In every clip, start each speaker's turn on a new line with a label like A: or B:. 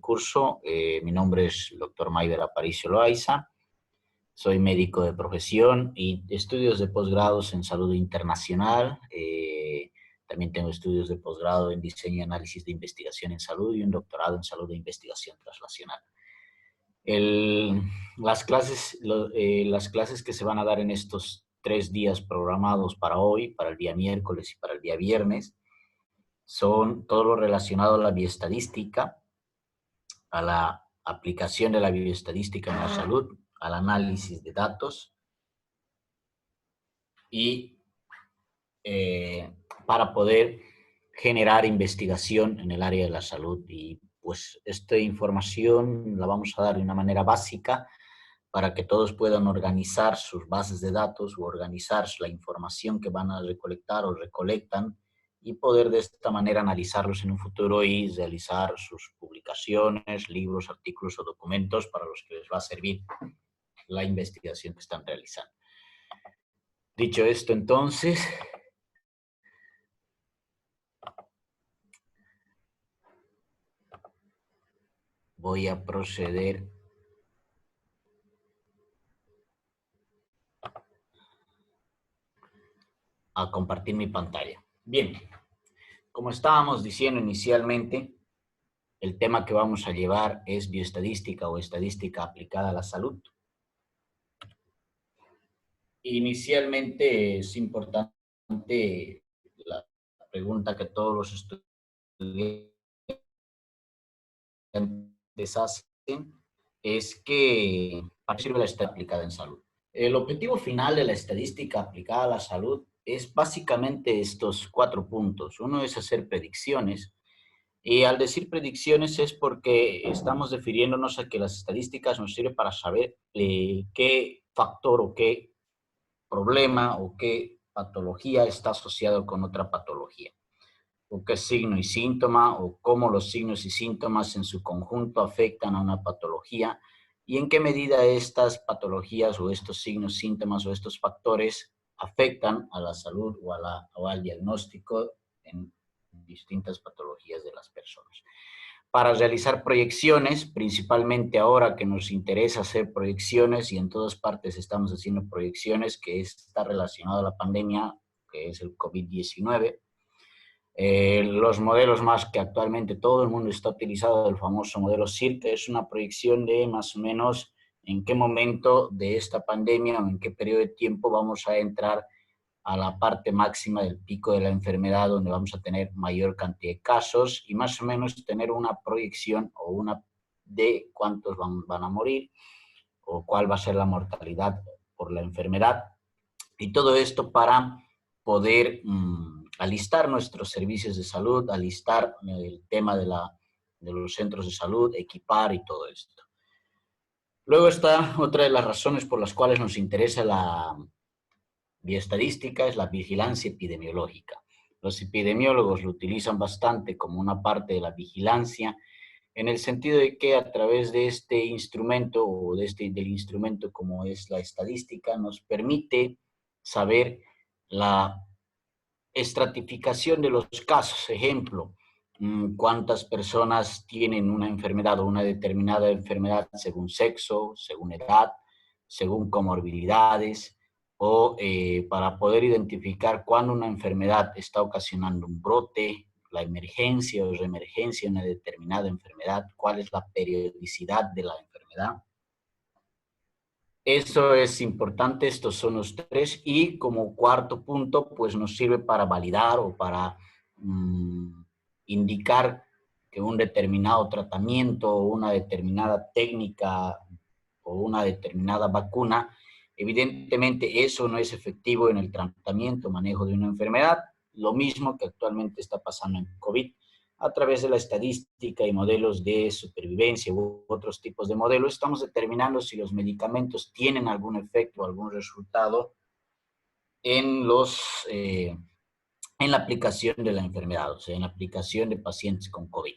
A: curso. Mi nombre es el doctor Mayber Aparicio Loaiza. Soy médico de profesión y estudios de posgrados en salud internacional. También tengo estudios de posgrado en diseño y análisis de investigación en salud y un doctorado en salud e investigación translacional. Las clases que se van a dar en estos 3 días programados para hoy, para el día miércoles y para el día viernes, son todo lo relacionado a la bioestadística, a la aplicación de la bioestadística en la salud, al análisis de datos y para poder generar investigación en el área de la salud. Y pues esta información la vamos a dar de una manera básica para que todos puedan organizar sus bases de datos o organizar la información que van a recolectar o recolectan y poder de esta manera analizarlos en un futuro y realizar sus publicaciones, libros, artículos o documentos para los que les va a servir la investigación que están realizando. Dicho esto, entonces, voy a proceder a compartir mi pantalla. Bien, como estábamos diciendo inicialmente, el tema que vamos a llevar es bioestadística o estadística aplicada a la salud. Inicialmente es importante la pregunta que todos los estudiantes hacen, es que ¿para qué sirve la estadística aplicada en salud? El objetivo final de la estadística aplicada a la salud es básicamente estos 4 puntos. Uno es hacer predicciones. Y al decir predicciones es porque estamos refiriéndonos a que las estadísticas nos sirven para saber qué factor o qué problema o qué patología está asociado con otra patología, o qué signo y síntoma, o cómo los signos y síntomas en su conjunto afectan a una patología, y en qué medida estas patologías o estos signos, síntomas o estos factores afectan a la salud o al diagnóstico en distintas patologías de las personas. Para realizar proyecciones, principalmente ahora que nos interesa hacer proyecciones y en todas partes estamos haciendo proyecciones, que está relacionado a la pandemia, que es el COVID-19. Los modelos más que actualmente todo el mundo está utilizando, el famoso modelo CIRC, es una proyección de más o menos en qué momento de esta pandemia o en qué periodo de tiempo vamos a entrar a la parte máxima del pico de la enfermedad, donde vamos a tener mayor cantidad de casos y más o menos tener una proyección o una de cuántos van a morir o cuál va a ser la mortalidad por la enfermedad. Y todo esto para poder alistar nuestros servicios de salud, alistar el tema de los centros de salud, equipar y todo esto. Luego está otra de las razones por las cuales nos interesa la bioestadística, es la vigilancia epidemiológica. Los epidemiólogos lo utilizan bastante como una parte de la vigilancia, en el sentido de que a través de este instrumento o del instrumento como es la estadística, nos permite saber la estratificación de los casos. Ejemplo, cuántas personas tienen una enfermedad o una determinada enfermedad según sexo, según edad, según comorbilidades, o para poder identificar cuándo una enfermedad está ocasionando un brote, la emergencia o reemergencia de una determinada enfermedad, cuál es la periodicidad de la enfermedad. Eso es importante, estos son los 3. Y como cuarto punto, pues nos sirve para validar o para indicar que un determinado tratamiento o una determinada técnica o una determinada vacuna, evidentemente eso no es efectivo en el tratamiento o manejo de una enfermedad, lo mismo que actualmente está pasando en COVID. A través de la estadística y modelos de supervivencia u otros tipos de modelos, estamos determinando si los medicamentos tienen algún efecto o algún resultado en la aplicación de la enfermedad, o sea, en la aplicación de pacientes con COVID.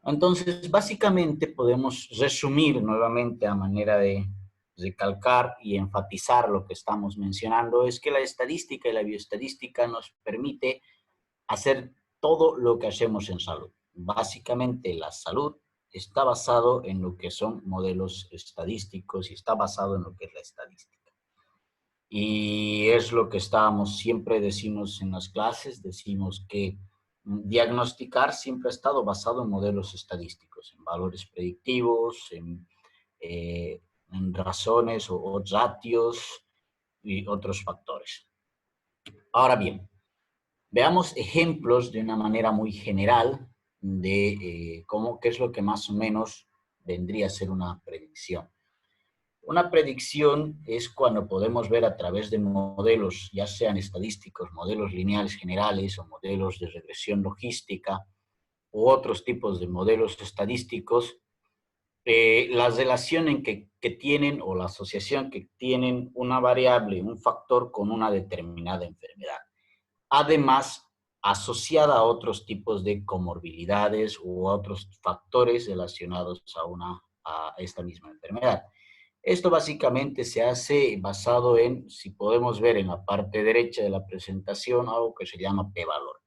A: Entonces, básicamente podemos resumir nuevamente a manera de recalcar y enfatizar lo que estamos mencionando, es que la estadística y la bioestadística nos permite hacer todo lo que hacemos en salud. Básicamente la salud está basado en lo que son modelos estadísticos y está basado en lo que es la estadística. Y es lo que siempre decimos en las clases, decimos que diagnosticar siempre ha estado basado en modelos estadísticos, en valores predictivos, en razones o ratios y otros factores. Ahora bien, veamos ejemplos de una manera muy general de qué es lo que más o menos vendría a ser una predicción. Una predicción es cuando podemos ver a través de modelos, ya sean estadísticos, modelos lineales generales o modelos de regresión logística u otros tipos de modelos estadísticos, la relación que tienen o la asociación que tienen una variable, un factor con una determinada enfermedad. Además, asociada a otros tipos de comorbilidades u otros factores relacionados a esta misma enfermedad. Esto básicamente se hace basado en, si podemos ver en la parte derecha de la presentación, algo que se llama p-valor.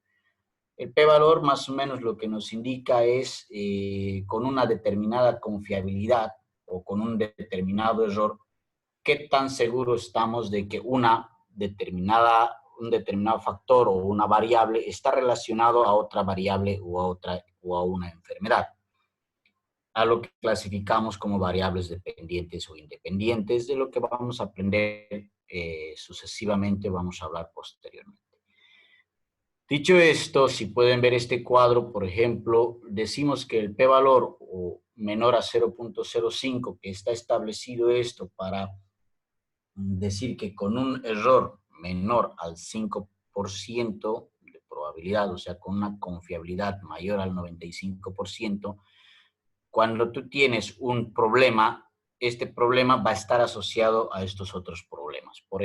A: El p-valor más o menos lo que nos indica es con una determinada confiabilidad o con un determinado error, qué tan seguros estamos de que un determinado factor o una variable está relacionado a otra variable o a una enfermedad, a lo que clasificamos como variables dependientes o independientes, de lo que vamos a aprender sucesivamente, vamos a hablar posteriormente. Dicho esto, si pueden ver este cuadro, por ejemplo, decimos que el p-valor o menor a 0.05, que está establecido esto para decir que con un error menor al 5% de probabilidad, o sea, con una confiabilidad mayor al 95%, cuando tú tienes un problema, este problema va a estar asociado a estos otros problemas. Por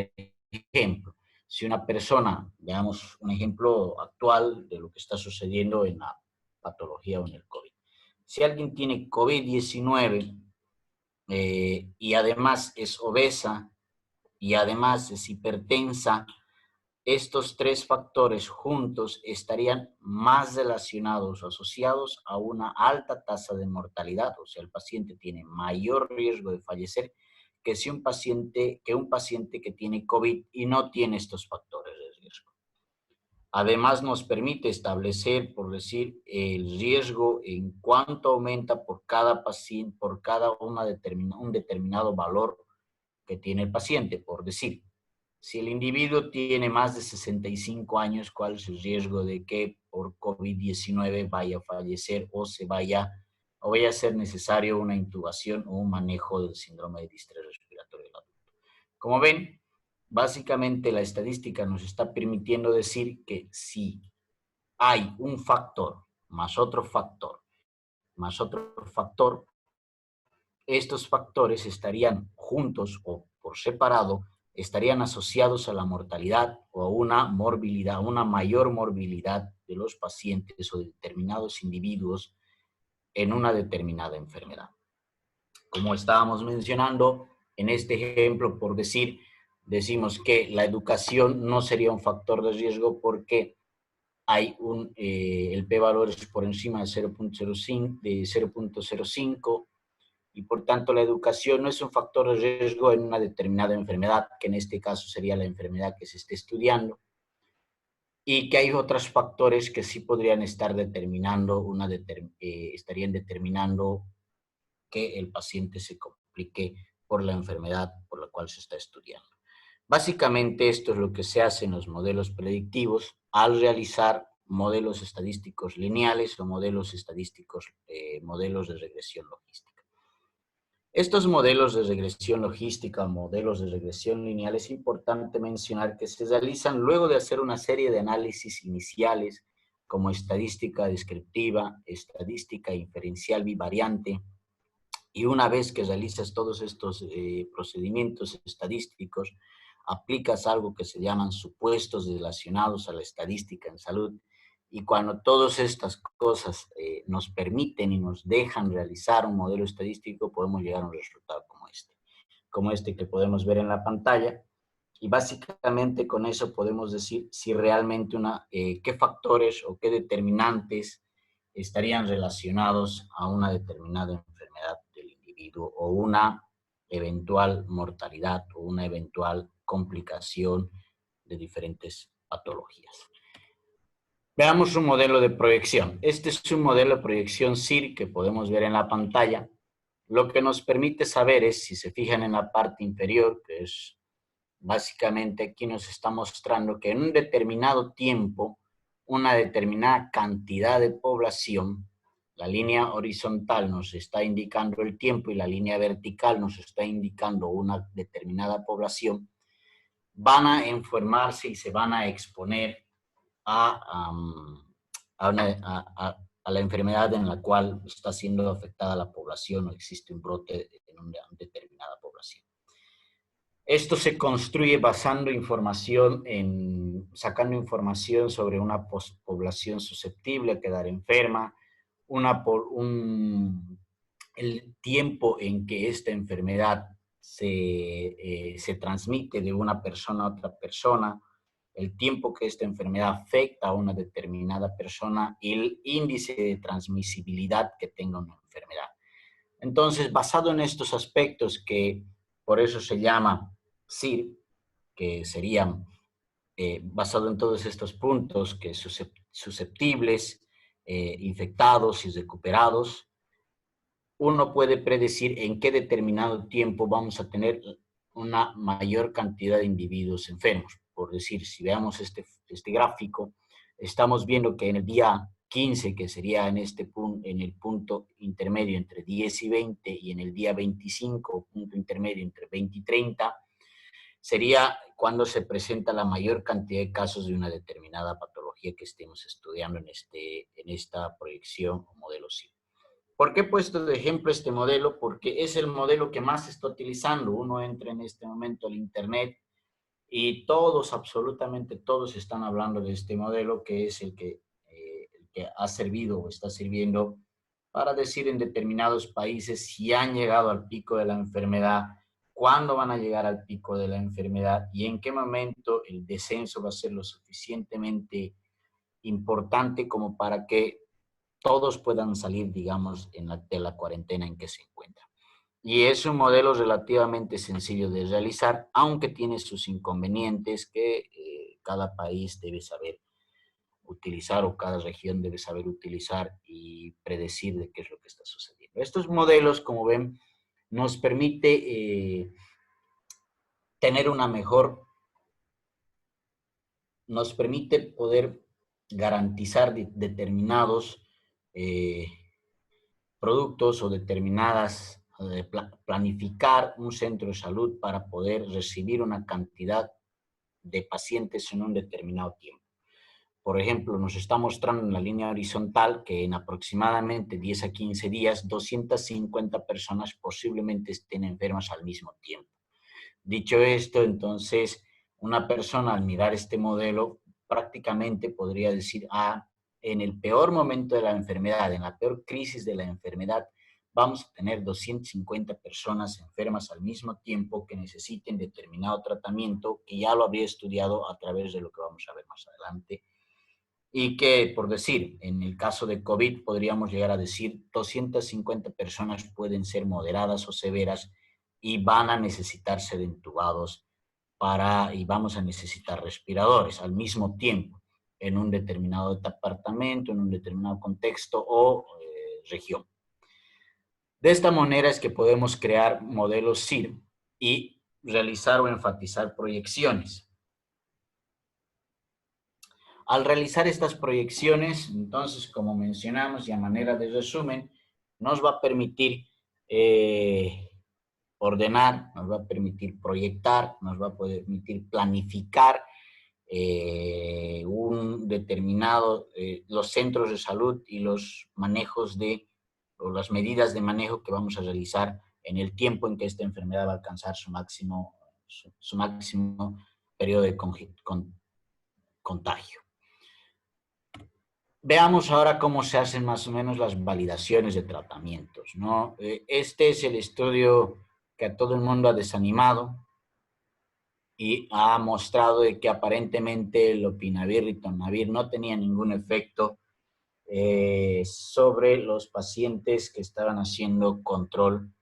A: ejemplo, si una persona, veamos un ejemplo actual de lo que está sucediendo en la patología o en el COVID. Si alguien tiene COVID-19 y además es obesa y además es hipertensa, estos tres factores juntos estarían más relacionados o asociados a una alta tasa de mortalidad, o sea, el paciente tiene mayor riesgo de fallecer que un paciente que tiene COVID y no tiene estos factores de riesgo. Además, nos permite establecer, por decir, el riesgo en cuánto aumenta por cada paciente, por cada un determinado valor que tiene el paciente, por decir. Si el individuo tiene más de 65 años, ¿cuál es el riesgo de que por COVID-19 vaya a fallecer o vaya a ser necesario una intubación o un manejo del síndrome de distrés respiratorio del adulto? Como ven, básicamente la estadística nos está permitiendo decir que si hay un factor más otro factor más otro factor, estos factores estarían juntos o por separado, estarían asociados a la mortalidad o a una morbilidad, una mayor morbilidad de los pacientes o de determinados individuos en una determinada enfermedad. Como estábamos mencionando, en este ejemplo, por decimos que la educación no sería un factor de riesgo porque el p-valor es por encima de 0.05 y por tanto la educación no es un factor de riesgo en una determinada enfermedad, que en este caso sería la enfermedad que se esté estudiando, y que hay otros factores que sí podrían estar estarían determinando que el paciente se complique por la enfermedad por la cual se está estudiando. Básicamente esto es lo que se hace en los modelos predictivos al realizar modelos estadísticos lineales o modelos estadísticos, modelos de regresión logística. Estos modelos de regresión logística, modelos de regresión lineal, es importante mencionar que se realizan luego de hacer una serie de análisis iniciales como estadística descriptiva, estadística inferencial bivariante, y una vez que realizas todos estos procedimientos estadísticos, aplicas algo que se llaman supuestos relacionados a la estadística en salud, y cuando todas estas cosas nos permiten y nos dejan realizar un modelo estadístico, podemos llegar a un resultado como este que podemos ver en la pantalla. Y básicamente con eso podemos decir si realmente qué factores o qué determinantes estarían relacionados a una determinada enfermedad del individuo o una eventual mortalidad o una eventual complicación de diferentes patologías. Veamos un modelo de proyección. Este es un modelo de proyección SIR que podemos ver en la pantalla. Lo que nos permite saber es, si se fijan en la parte inferior, que es básicamente aquí nos está mostrando que en un determinado tiempo, una determinada cantidad de población, la línea horizontal nos está indicando el tiempo y la línea vertical nos está indicando una determinada población, van a enfermarse y se van a exponer a, a la enfermedad en la cual está siendo afectada la población o existe un brote en una determinada población. Esto se construye basando información sacando información sobre una población susceptible a quedar enferma, el tiempo en que esta enfermedad se transmite de una persona a otra persona, el tiempo que esta enfermedad afecta a una determinada persona y el índice de transmisibilidad que tenga una enfermedad. Entonces, basado en estos aspectos, que por eso se llama SIR, que serían basado en todos estos puntos, que susceptibles, infectados y recuperados, uno puede predecir en qué determinado tiempo vamos a tener una mayor cantidad de individuos enfermos. Por decir, si veamos este gráfico, estamos viendo que en el día 15, que sería en el punto intermedio entre 10 y 20, y en el día 25, punto intermedio entre 20 y 30, sería cuando se presenta la mayor cantidad de casos de una determinada patología que estemos estudiando en esta proyección o modelo SIR. ¿Por qué he puesto de ejemplo este modelo? Porque es el modelo que más se está utilizando. Uno entra en este momento al internet y todos, absolutamente todos, están hablando de este modelo, que es el que ha servido o está sirviendo para decir en determinados países si han llegado al pico de la enfermedad, cuándo van a llegar al pico de la enfermedad y en qué momento el descenso va a ser lo suficientemente importante como para que todos puedan salir, digamos, de la cuarentena en que se encuentran. Y es un modelo relativamente sencillo de realizar, aunque tiene sus inconvenientes que cada país debe saber utilizar o cada región debe saber utilizar y predecir de qué es lo que está sucediendo. Estos modelos, como ven, nos permite tener una mejor, nos permite poder garantizar determinados productos o determinadas, planificar un centro de salud para poder recibir una cantidad de pacientes en un determinado tiempo. Por ejemplo, nos está mostrando en la línea horizontal que en aproximadamente 10 a 15 días, 250 personas posiblemente estén enfermas al mismo tiempo. Dicho esto, entonces, una persona al mirar este modelo prácticamente podría decir, en el peor momento de la enfermedad, en la peor crisis de la enfermedad, vamos a tener 250 personas enfermas al mismo tiempo que necesiten determinado tratamiento, que ya lo habría estudiado a través de lo que vamos a ver más adelante, y que, por decir, en el caso de COVID podríamos llegar a decir 250 personas pueden ser moderadas o severas y van a necesitar ser entubados y vamos a necesitar respiradores al mismo tiempo en un determinado departamento, en un determinado contexto o región. De esta manera es que podemos crear modelos SIR y realizar o enfatizar proyecciones. Al realizar estas proyecciones, entonces, como mencionamos y a manera de resumen, nos va a permitir ordenar, nos va a permitir proyectar, nos va a permitir planificar un determinado, los centros de salud y los manejos o las medidas de manejo que vamos a realizar en el tiempo en que esta enfermedad va a alcanzar su máximo periodo de contagio. Veamos ahora cómo se hacen más o menos las validaciones de tratamientos, ¿no? Este es el estudio que a todo el mundo ha desanimado y ha mostrado de que aparentemente el lopinavir y ritonavir no tenía ningún efecto sobre los pacientes que estaban haciendo control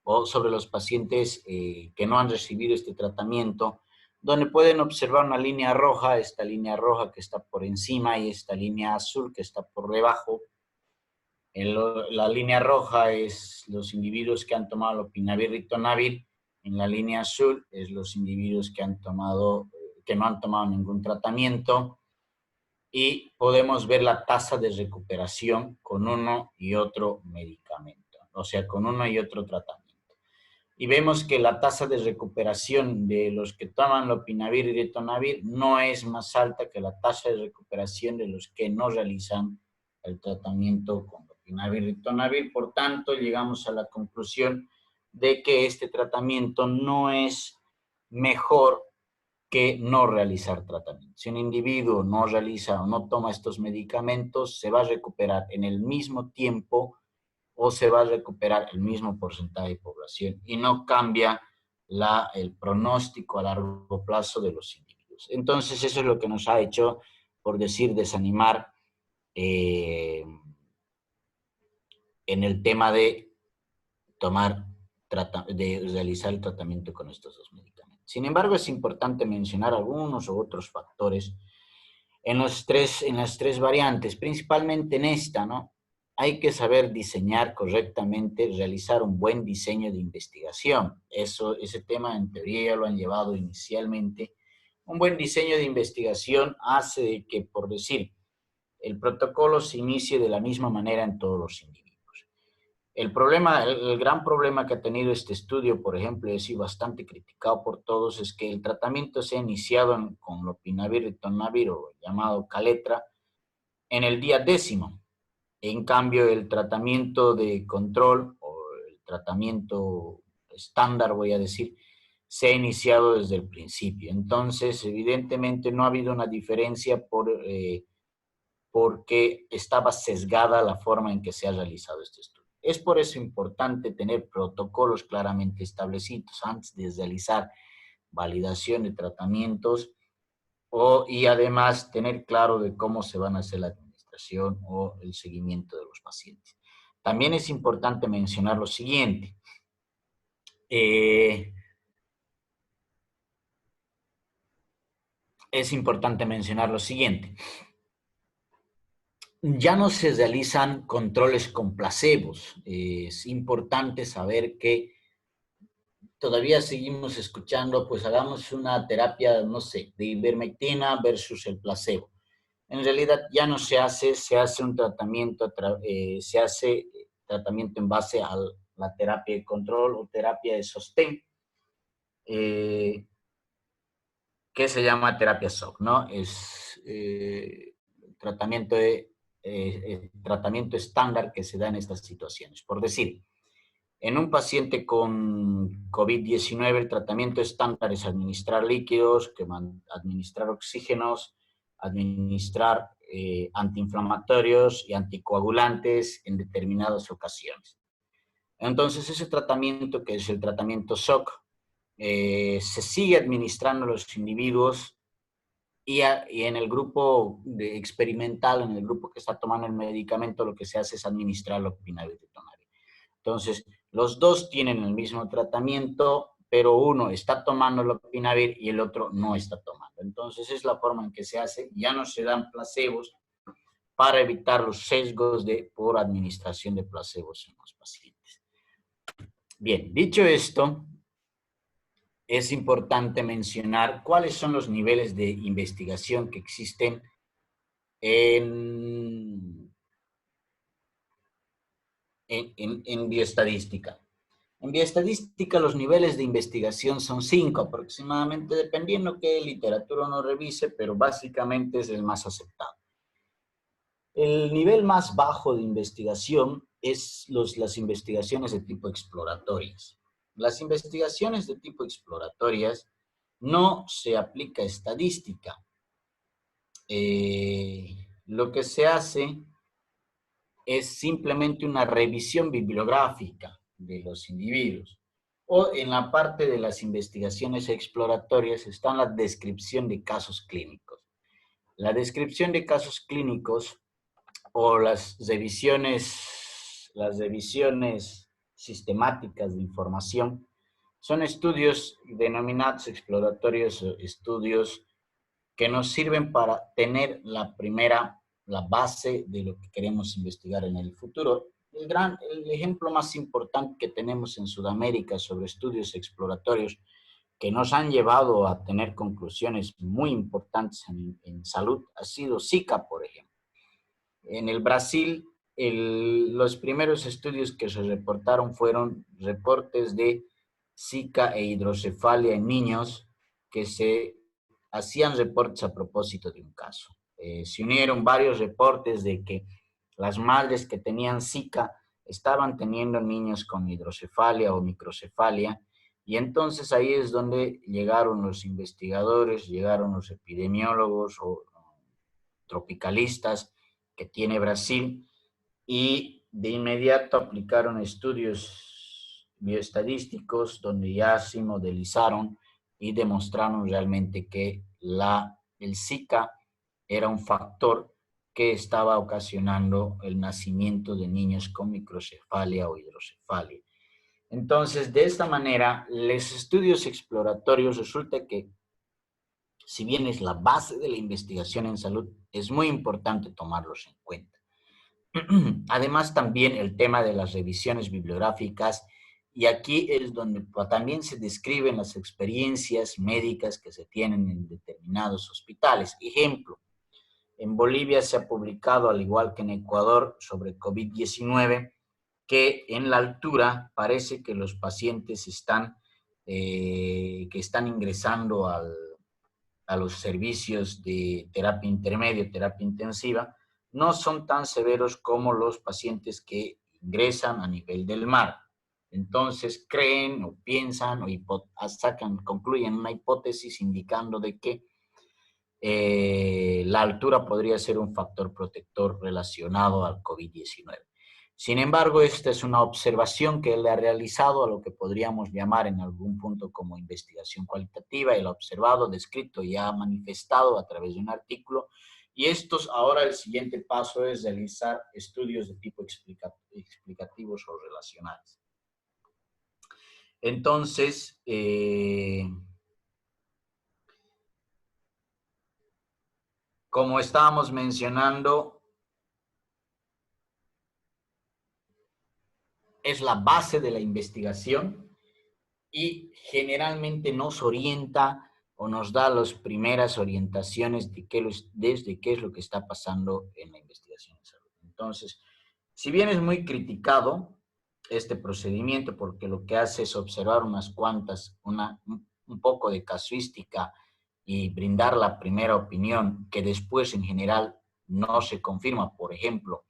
A: o sobre los pacientes que no han recibido este tratamiento, donde pueden observar una línea roja, esta línea roja que está por encima y esta línea azul que está por debajo. La línea roja es los individuos que han tomado lopinavir, ritonavir. En la línea azul es los individuos que han tomado, que no han tomado ningún tratamiento. Y podemos ver la tasa de recuperación con uno y otro medicamento, o sea, con uno y otro tratamiento. Y vemos que la tasa de recuperación de los que toman lopinavir y ritonavir no es más alta que la tasa de recuperación de los que no realizan el tratamiento con lopinavir y ritonavir. Por tanto, llegamos a la conclusión de que este tratamiento no es mejor que no realizar tratamiento. Si un individuo no realiza o no toma estos medicamentos, se va a recuperar en el mismo tiempo o se va a recuperar el mismo porcentaje de población y no cambia el pronóstico a largo plazo de los individuos. Entonces, eso es lo que nos ha hecho, por decir, desanimar en el tema de de realizar el tratamiento con estos dos medicamentos. Sin embargo, es importante mencionar algunos u otros factores en las tres variantes, principalmente en esta, ¿no? Hay que saber diseñar correctamente, realizar un buen diseño de investigación. Ese tema en teoría ya lo han llevado inicialmente. Un buen diseño de investigación hace que, por decir, el protocolo se inicie de la misma manera en todos los individuos. El gran problema que ha tenido este estudio, por ejemplo, y ha sido bastante criticado por todos, es que el tratamiento se ha iniciado con lopinavir, ritonavir, o llamado Caletra, en el día 10º. En cambio, el tratamiento de control, o el tratamiento estándar, voy a decir, se ha iniciado desde el principio. Entonces, evidentemente, no ha habido una diferencia porque estaba sesgada la forma en que se ha realizado este estudio. Es por eso importante tener protocolos claramente establecidos antes de realizar validación de tratamientos y además tener claro de cómo se van a hacer la administración o el seguimiento de los pacientes. También es importante mencionar lo siguiente. Ya no se realizan controles con placebos. Es importante saber que todavía seguimos escuchando, pues hagamos una terapia, no sé, de ivermectina versus el placebo. En realidad ya no se hace un tratamiento, se hace tratamiento en base a la terapia de control o terapia de sostén, que se llama terapia SOC, ¿no? Es tratamiento estándar que se da en estas situaciones. Por decir, en un paciente con COVID-19, el tratamiento estándar es administrar líquidos, administrar oxígenos, administrar antiinflamatorios y anticoagulantes en determinadas ocasiones. Entonces, ese tratamiento, que es el tratamiento SOC, se sigue administrando a los individuos y en el grupo experimental, en el grupo que está tomando el medicamento, lo que se hace es administrar lopinavir. Entonces, los dos tienen el mismo tratamiento, pero uno está tomando lopinavir y el otro no está tomando. Entonces, es la forma en que se hace. Ya no se dan placebos para evitar los sesgos por administración de placebos en los pacientes. Bien, dicho esto, es importante mencionar cuáles son los niveles de investigación que existen en bioestadística. En bioestadística los niveles de investigación son 5 aproximadamente, dependiendo qué literatura uno revise, pero básicamente es el más aceptado. El nivel más bajo de investigación es las investigaciones de tipo exploratorias. Las investigaciones de tipo exploratorias no se aplica estadística. Lo que se hace es simplemente una revisión bibliográfica de los individuos. O en la parte de las investigaciones exploratorias está la descripción de casos clínicos. La descripción de casos clínicos o las revisiones sistemáticas de información, son estudios denominados exploratorios, estudios que nos sirven para tener la base de lo que queremos investigar en el futuro. El ejemplo más importante que tenemos en Sudamérica sobre estudios exploratorios que nos han llevado a tener conclusiones muy importantes en salud ha sido Zika, por ejemplo. En el Brasil, los primeros estudios que se reportaron fueron reportes de Zika e hidrocefalia en niños que se hacían reportes a propósito de un caso. Se unieron varios reportes de que las madres que tenían Zika estaban teniendo niños con hidrocefalia o microcefalia, y entonces ahí es donde llegaron los investigadores, llegaron los epidemiólogos o tropicalistas que tiene Brasil, y de inmediato aplicaron estudios bioestadísticos donde ya se modelizaron y demostraron realmente que el Zika era un factor que estaba ocasionando el nacimiento de niños con microcefalia o hidrocefalia. Entonces, de esta manera, los estudios exploratorios resulta que, si bien es la base de la investigación en salud, es muy importante tomarlos en cuenta. Además, también el tema de las revisiones bibliográficas, y aquí es donde también se describen las experiencias médicas que se tienen en determinados hospitales. Ejemplo, en Bolivia se ha publicado, al igual que en Ecuador, sobre COVID-19, que en la altura parece que los pacientes que están ingresando a los servicios de terapia intermedia, terapia intensiva, no son tan severos como los pacientes que ingresan a nivel del mar. Entonces creen o piensan o concluyen una hipótesis indicando de que la altura podría ser un factor protector relacionado al COVID-19. Sin embargo, esta es una observación que él ha realizado a lo que podríamos llamar en algún punto como investigación cualitativa. Él ha observado, descrito y ha manifestado a través de un artículo. Y ahora el siguiente paso es realizar estudios de tipo explicativos o relacionales. Entonces, como estábamos mencionando, es la base de la investigación y generalmente nos orienta o nos da las primeras orientaciones desde qué es lo que está pasando en la investigación en salud. Entonces, si bien es muy criticado este procedimiento porque lo que hace es observar un poco de casuística y brindar la primera opinión que después en general no se confirma. Por ejemplo,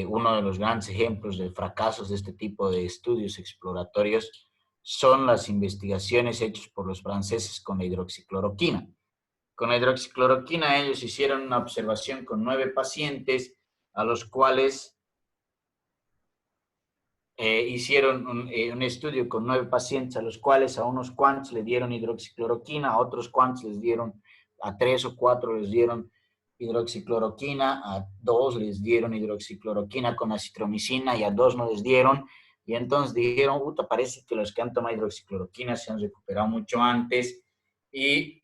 A: uno de los grandes ejemplos de fracasos de este tipo de estudios exploratorios son las investigaciones hechas por los franceses con la hidroxicloroquina. Con la hidroxicloroquina ellos hicieron una observación con 9 pacientes a los cuales hicieron un estudio con 9 pacientes a los cuales a unos cuantos le dieron hidroxicloroquina, a otros cuantos a 3 o 4 les dieron hidroxicloroquina, a 2 les dieron hidroxicloroquina con acitromicina y a 2 no les dieron. Y entonces dijeron, parece que los que han tomado hidroxicloroquina se han recuperado mucho antes y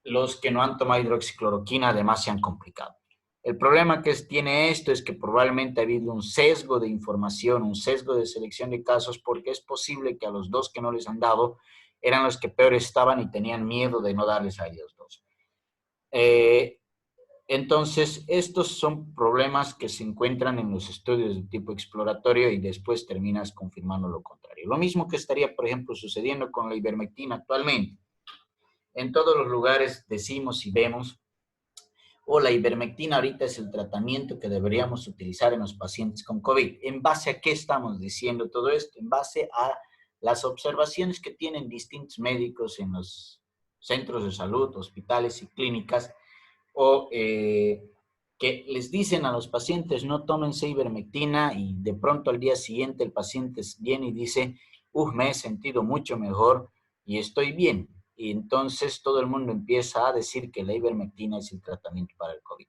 A: los que no han tomado hidroxicloroquina además se han complicado. El problema que tiene esto es que probablemente ha habido un sesgo de información, un sesgo de selección de casos, porque es posible que a los 2 que no les han dado eran los que peor estaban y tenían miedo de no darles a ellos 2. Entonces, estos son problemas que se encuentran en los estudios de tipo exploratorio y después terminas confirmando lo contrario. Lo mismo que estaría, por ejemplo, sucediendo con la ivermectina actualmente. En todos los lugares decimos y vemos, la ivermectina ahorita es el tratamiento que deberíamos utilizar en los pacientes con COVID. ¿En base a qué estamos diciendo todo esto? En base a las observaciones que tienen distintos médicos en los centros de salud, hospitales y clínicas, o que les dicen a los pacientes no tómense ivermectina y de pronto al día siguiente el paciente viene y dice, me he sentido mucho mejor y estoy bien. Y entonces todo el mundo empieza a decir que la ivermectina es el tratamiento para el COVID.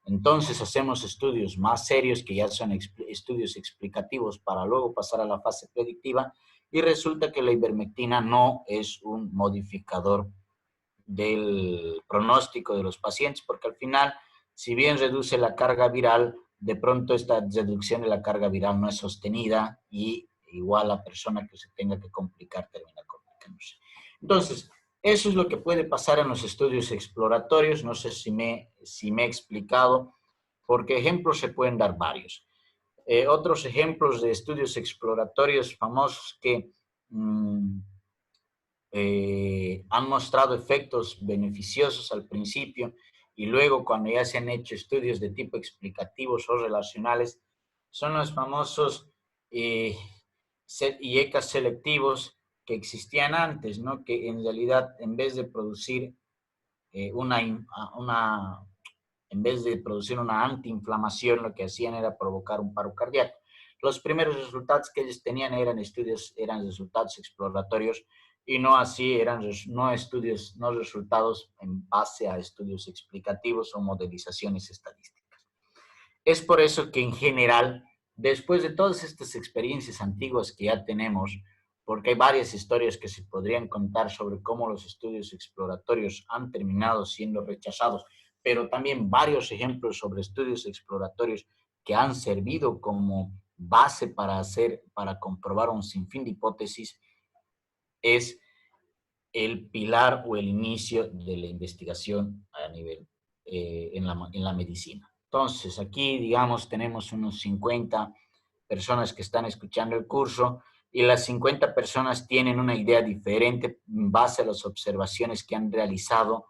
A: Entonces hacemos estudios más serios, que ya son estudios explicativos, para luego pasar a la fase predictiva, y resulta que la ivermectina no es un modificador del pronóstico de los pacientes, porque al final, si bien reduce la carga viral, de pronto esta reducción de la carga viral no es sostenida y igual la persona que se tenga que complicar termina complicándose. Entonces, eso es lo que puede pasar en los estudios exploratorios. No sé si me he explicado, porque ejemplos se pueden dar varios. Otros ejemplos de estudios exploratorios famosos que han mostrado efectos beneficiosos al principio y luego cuando ya se han hecho estudios de tipo explicativos o relacionales, son los famosos IECAS selectivos que existían antes, ¿no? Que en realidad en vez de producir en vez de producir una antiinflamación, lo que hacían era provocar un paro cardíaco. Los primeros resultados que ellos tenían eran resultados exploratorios y no así, no resultados en base a estudios explicativos o modelizaciones estadísticas. Es por eso que en general, después de todas estas experiencias antiguas que ya tenemos, porque hay varias historias que se podrían contar sobre cómo los estudios exploratorios han terminado siendo rechazados, pero también varios ejemplos sobre estudios exploratorios que han servido como base para comprobar un sinfín de hipótesis, es el pilar o el inicio de la investigación a nivel en la medicina. Entonces, aquí, digamos, tenemos unos 50 personas que están escuchando el curso y las 50 personas tienen una idea diferente en base a las observaciones que han realizado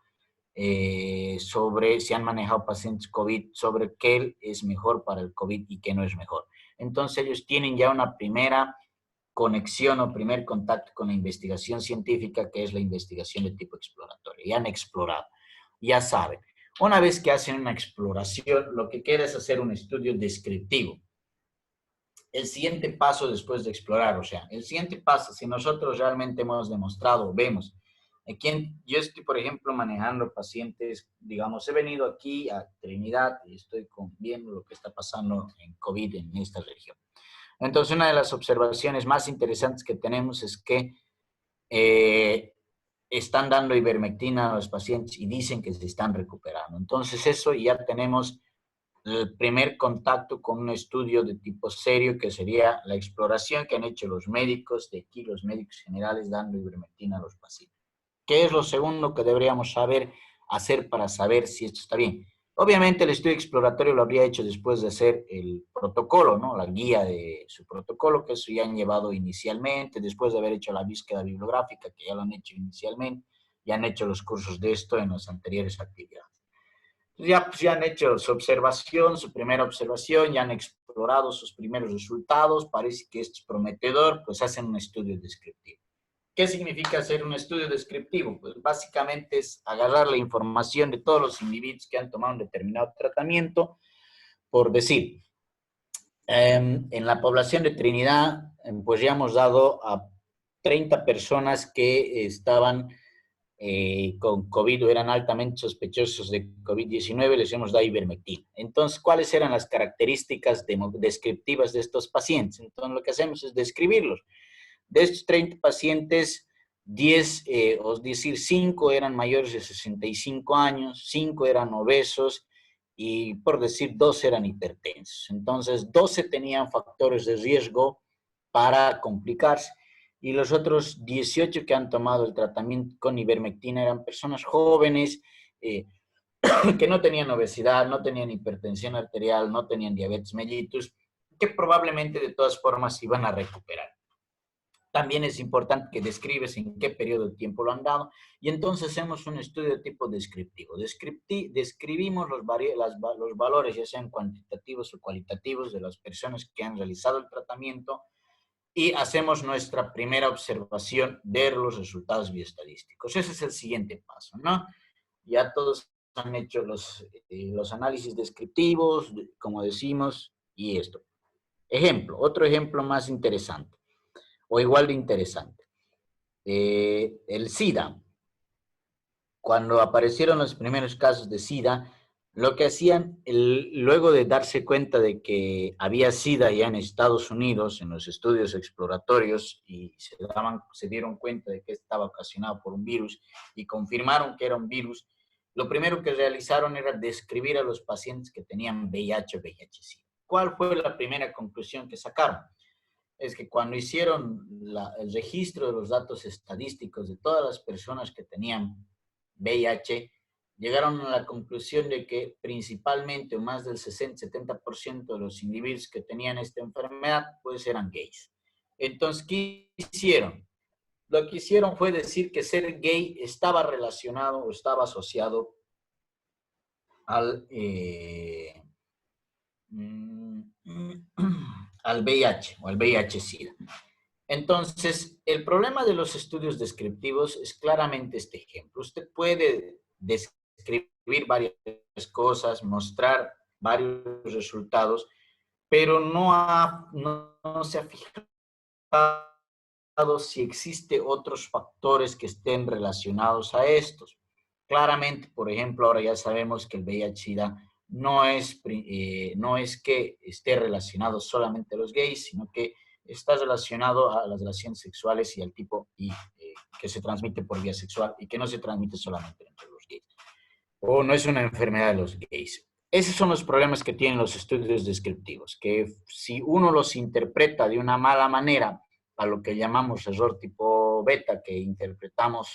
A: sobre si han manejado pacientes COVID, sobre qué es mejor para el COVID y qué no es mejor. Entonces, ellos tienen ya una primera conexión o primer contacto con la investigación científica, que es la investigación de tipo exploratorio. Ya han explorado, ya saben. Una vez que hacen una exploración, lo que queda es hacer un estudio descriptivo. El siguiente paso después de explorar, o sea, el siguiente paso, si nosotros realmente hemos demostrado, vemos, yo estoy, por ejemplo, manejando pacientes, digamos, he venido aquí a Trinidad y estoy viendo lo que está pasando en COVID en esta región. Entonces, una de las observaciones más interesantes que tenemos es que están dando ivermectina a los pacientes y dicen que se están recuperando. Entonces, eso ya tenemos el primer contacto con un estudio de tipo serio, que sería la exploración que han hecho los médicos de aquí, los médicos generales, dando ivermectina a los pacientes. ¿Qué es lo segundo que deberíamos hacer para saber si esto está bien? Obviamente el estudio exploratorio lo habría hecho después de hacer el protocolo, ¿no? La guía de su protocolo, que eso ya han llevado inicialmente, después de haber hecho la búsqueda bibliográfica, que ya lo han hecho inicialmente, ya han hecho los cursos de esto en las anteriores actividades. Ya han hecho su observación, su primera observación, ya han explorado sus primeros resultados, parece que esto es prometedor, pues hacen un estudio descriptivo. ¿Qué significa hacer un estudio descriptivo? Pues básicamente es agarrar la información de todos los individuos que han tomado un determinado tratamiento, por decir, en la población de Trinidad, pues ya hemos dado a 30 personas que estaban con COVID o eran altamente sospechosos de COVID-19, les hemos dado ivermectina. Entonces, ¿cuáles eran las características descriptivas de estos pacientes? Entonces, lo que hacemos es describirlos. De estos 30 pacientes, 10, o decir 5 eran mayores de 65 años, 5 eran obesos y por decir 2 eran hipertensos. Entonces, 12 tenían factores de riesgo para complicarse y los otros 18 que han tomado el tratamiento con ivermectina eran personas jóvenes que no tenían obesidad, no tenían hipertensión arterial, no tenían diabetes mellitus, que probablemente de todas formas iban a recuperar. También es importante que describes en qué periodo de tiempo lo han dado y entonces hacemos un estudio de tipo descriptivo. Describimos los valores, ya sean cuantitativos o cualitativos, de las personas que han realizado el tratamiento y hacemos nuestra primera observación de los resultados bioestadísticos. Ese es el siguiente paso, ¿no? Ya todos han hecho los análisis descriptivos, como decimos, y esto. Otro ejemplo más interesante o igual de interesante. El SIDA. Cuando aparecieron los primeros casos de SIDA, Lo que hacían, luego de darse cuenta de que había SIDA ya en Estados Unidos, en los estudios exploratorios, y se dieron cuenta de que estaba ocasionado por un virus y confirmaron que era un virus, lo primero que realizaron era describir a los pacientes que tenían VIH o VIH-Sida. ¿Cuál fue la primera conclusión que sacaron? Es que cuando hicieron el registro de los datos estadísticos de todas las personas que tenían VIH, llegaron a la conclusión de que principalmente más del 60-70% de los individuos que tenían esta enfermedad pues eran gays. Entonces, ¿qué hicieron? Lo que hicieron fue decir que ser gay estaba relacionado o estaba asociado al, al VIH o al VIH-Sida. Entonces, el problema de los estudios descriptivos es claramente este ejemplo. Usted puede describir varias cosas, mostrar varios resultados, pero no se ha fijado si existe otros factores que estén relacionados a estos. Claramente, por ejemplo, ahora ya sabemos que el VIH-Sida no es que esté relacionado solamente a los gays, sino que está relacionado a las relaciones sexuales y al tipo que se transmite por vía sexual y que no se transmite solamente entre los gays. O no es una enfermedad de los gays. Esos son los problemas que tienen los estudios descriptivos, que si uno los interpreta de una mala manera, a lo que llamamos error tipo beta, que interpretamos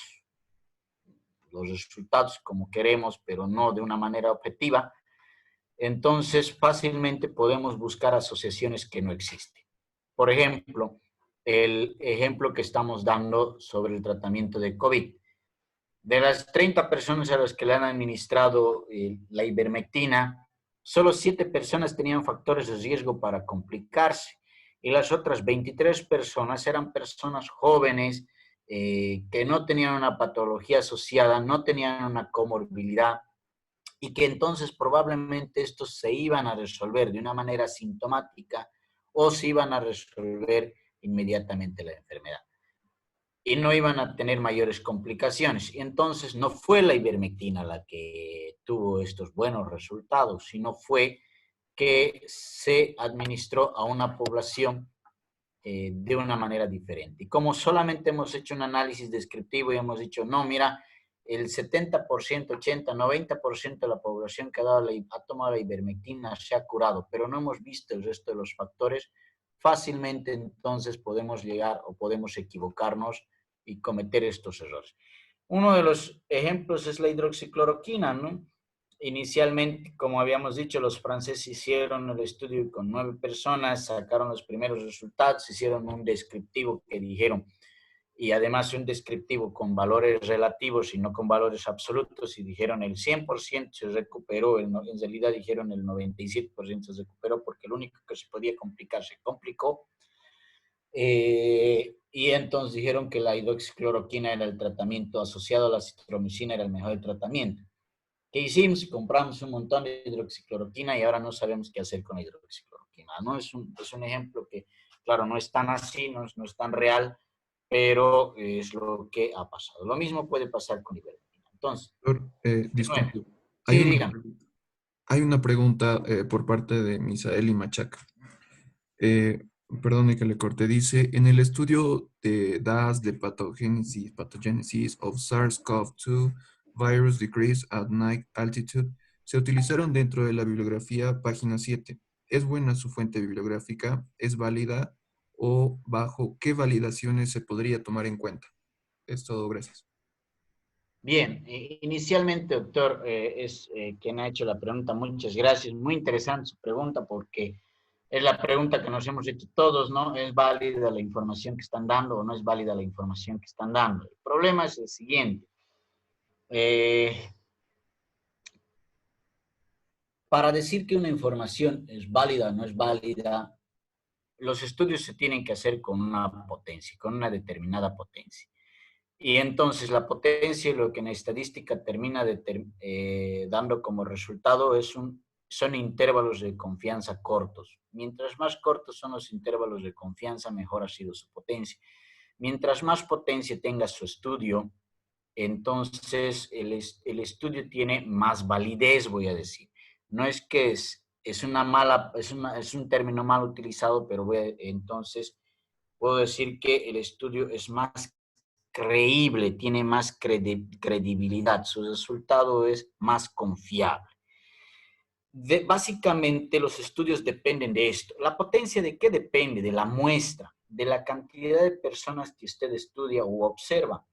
A: los resultados como queremos, pero no de una manera objetiva, entonces fácilmente podemos buscar asociaciones que no existen. Por ejemplo, el ejemplo que estamos dando sobre el tratamiento de COVID. De las 30 personas a las que le han administrado la ivermectina, solo 7 personas tenían factores de riesgo para complicarse y las otras 23 personas eran personas jóvenes que no tenían una patología asociada, no tenían una comorbilidad y que entonces probablemente estos se iban a resolver de una manera sintomática o se iban a resolver inmediatamente la enfermedad y no iban a tener mayores complicaciones. Y entonces no fue la ivermectina la que tuvo estos buenos resultados, sino fue que se administró a una población de una manera diferente. Y como solamente hemos hecho un análisis descriptivo y hemos dicho, no, mira, el 70%, 80, 90% de la población que ha tomado la ivermectina se ha curado, pero no hemos visto el resto de los factores, fácilmente entonces podemos llegar o podemos equivocarnos y cometer estos errores. Uno de los ejemplos es la hidroxicloroquina, ¿no? Inicialmente, como habíamos dicho, los franceses hicieron el estudio con 9 personas, sacaron los primeros resultados, hicieron un descriptivo que dijeron, y además un descriptivo con valores relativos y no con valores absolutos, y dijeron el 100% se recuperó, en realidad dijeron el 97% se recuperó, porque el único que se podía complicar se complicó. Y entonces dijeron que la hidroxicloroquina era el tratamiento asociado a la citromicina, era el mejor tratamiento. ¿Qué hicimos? Compramos un montón de hidroxicloroquina y ahora no sabemos qué hacer con la hidroxicloroquina, ¿no? Es un ejemplo que, claro, no es tan así, no es tan real, pero es lo que ha pasado. Lo mismo puede pasar con ivermectina. Entonces,
B: Doctor,
A: continúe.
B: disculpe,
A: Sí,
B: hay
A: dígame.
B: hay una pregunta por parte de Misael Machaca. Eh, Perdone que le corte. Dice, en el estudio de DAS de pathogenesis of SARS-CoV-2 virus decrease at night altitude, se utilizaron dentro de la bibliografía página 7. ¿Es buena su fuente bibliográfica? ¿Es válida? ¿O bajo qué validaciones se podría tomar en cuenta? Es todo, gracias.
A: Bien, inicialmente, doctor, es quien ha hecho la pregunta. Muchas gracias. Muy interesante su pregunta porque es la pregunta que nos hemos hecho todos, ¿no? ¿Es válida la información que están dando o no es válida la información que están dando? El problema es el siguiente. Eh, para decir que una información es válida o no es válida, los estudios se tienen que hacer con una potencia, con una determinada potencia. Y entonces la potencia, lo que en estadística termina dando como resultado son intervalos de confianza cortos. Mientras más cortos son los intervalos de confianza, mejor ha sido su potencia. Mientras más potencia tenga su estudio, entonces el estudio tiene más validez, voy a decir. No es que es una mala, es un término mal utilizado, pero entonces puedo decir que el estudio es más creíble, tiene más credibilidad, su resultado es más confiable. Básicamente los estudios dependen de esto. ¿La potencia de qué depende? De la muestra, de la cantidad de personas que usted estudia o observa.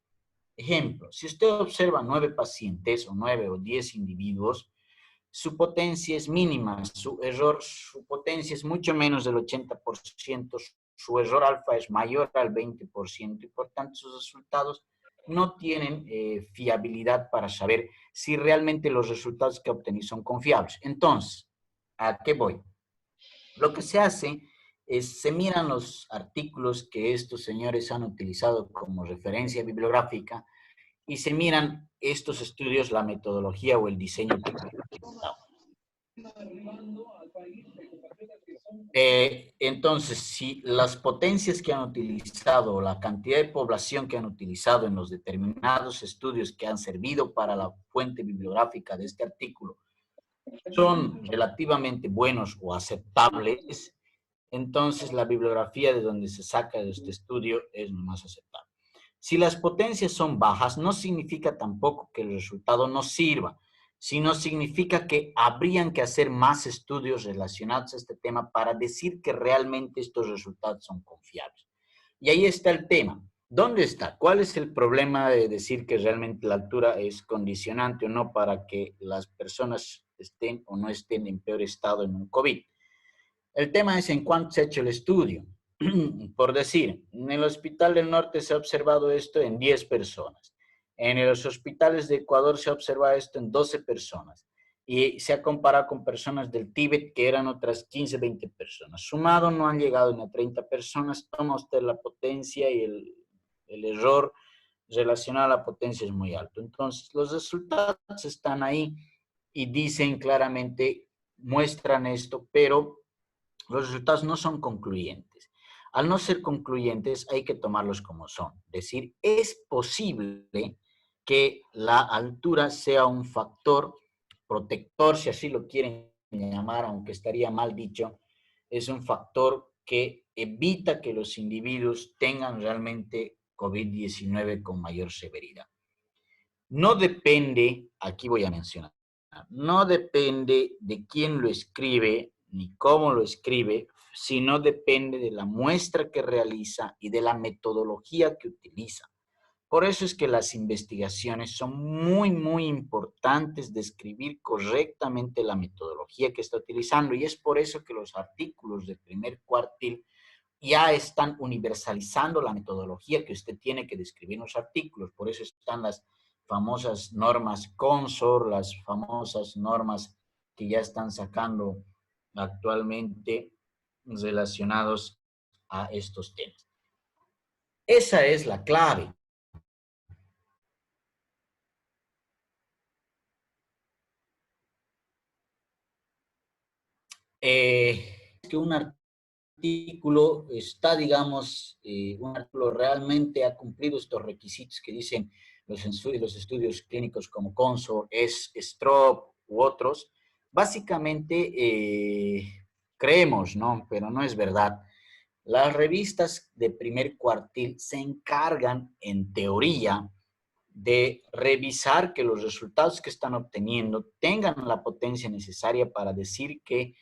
A: Ejemplo, si usted observa 9 pacientes o 9 o 10 individuos, su potencia es mínima, su potencia es mucho menos del 80%, su error alfa es mayor al 20% y por tanto sus resultados no tienen fiabilidad para saber si realmente los resultados que obtení son confiables. Entonces, ¿a qué voy? Lo que se hace es, se miran los artículos que estos señores han utilizado como referencia bibliográfica y se miran estos estudios, la metodología o el diseño que han utilizado. Entonces, si las potencias que han utilizado, la cantidad de población que han utilizado en los determinados estudios que han servido para la fuente bibliográfica de este artículo son relativamente buenos o aceptables, entonces la bibliografía de donde se saca de este estudio es más aceptable. Si las potencias son bajas, no significa tampoco que el resultado no sirva, sino significa que habrían que hacer más estudios relacionados a este tema para decir que realmente estos resultados son confiables. Y ahí está el tema. ¿Dónde está? ¿Cuál es el problema de decir que realmente la altura es condicionante o no para que las personas estén o no estén en peor estado en un COVID? El tema es en cuánto se ha hecho el estudio. Por decir, en el Hospital del Norte se ha observado esto en 10 personas. En los hospitales de Ecuador se ha observado esto en 12 personas. Y se ha comparado con personas del Tíbet, que eran otras 15, 20 personas. Sumado no han llegado ni a 30 personas. Toma usted la potencia y el error relacionado a la potencia es muy alto. Entonces, los resultados están ahí y dicen claramente, muestran esto, pero los resultados no son concluyentes. Al no ser concluyentes, hay que tomarlos como son. Es decir, es posible que la altura sea un factor protector, si así lo quieren llamar, aunque estaría mal dicho, es un factor que evita que los individuos tengan realmente COVID-19 con mayor severidad. No depende, aquí voy a mencionar, no depende de quién lo escribe ni cómo lo escribe, sino depende de la muestra que realiza y de la metodología que utiliza. Por eso es que las investigaciones son muy, muy importantes de escribir correctamente la metodología que está utilizando y es por eso que los artículos del primer cuartil ya están universalizando la metodología que usted tiene que describir en los artículos. Por eso están las famosas normas CONSOR, las famosas normas que ya están sacando actualmente relacionados a estos temas. Esa es la clave. Que un artículo está, digamos, un artículo realmente ha cumplido estos requisitos que dicen los estudios clínicos como CONSOR, STROB u otros, básicamente creemos, ¿no? Pero no es verdad. Las revistas de primer cuartil se encargan, en teoría, de revisar que los resultados que están obteniendo tengan la potencia necesaria para decir que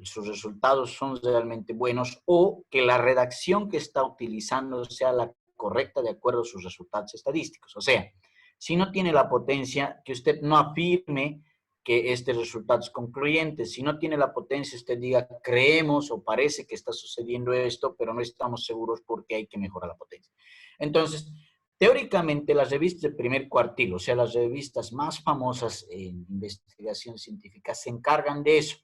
A: sus resultados son realmente buenos o que la redacción que está utilizando sea la correcta de acuerdo a sus resultados estadísticos. O sea, si no tiene la potencia, que usted no afirme que este resultado es concluyente. Si no tiene la potencia, usted diga, creemos o parece que está sucediendo esto, pero no estamos seguros porque hay que mejorar la potencia. Entonces, teóricamente, las revistas de primer cuartil, o sea, las revistas más famosas en investigación científica, se encargan de eso.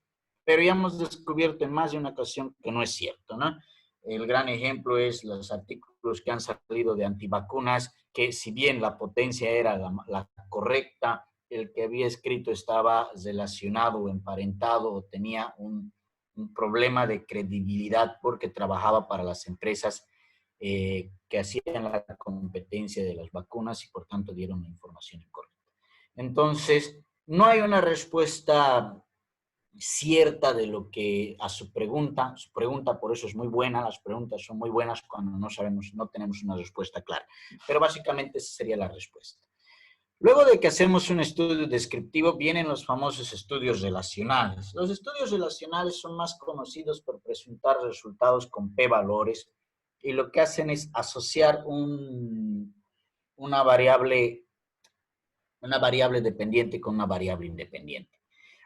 A: Pero ya hemos descubierto en más de una ocasión que no es cierto, ¿no? El gran ejemplo es los artículos que han salido de antivacunas, que si bien la potencia era la correcta, el que había escrito estaba relacionado o emparentado o tenía un problema de credibilidad porque trabajaba para las empresas que hacían la competencia de las vacunas y por tanto dieron la información incorrecta. Entonces, No hay una respuesta cierta de lo que a su pregunta por eso es muy buena, las preguntas son muy buenas cuando no sabemos, no tenemos una respuesta clara, pero básicamente esa sería la respuesta. Luego de que hacemos un estudio descriptivo, vienen los famosos estudios relacionales. Los estudios relacionales son más conocidos por presentar resultados con p-valores y lo que hacen es asociar una variable dependiente con una variable independiente.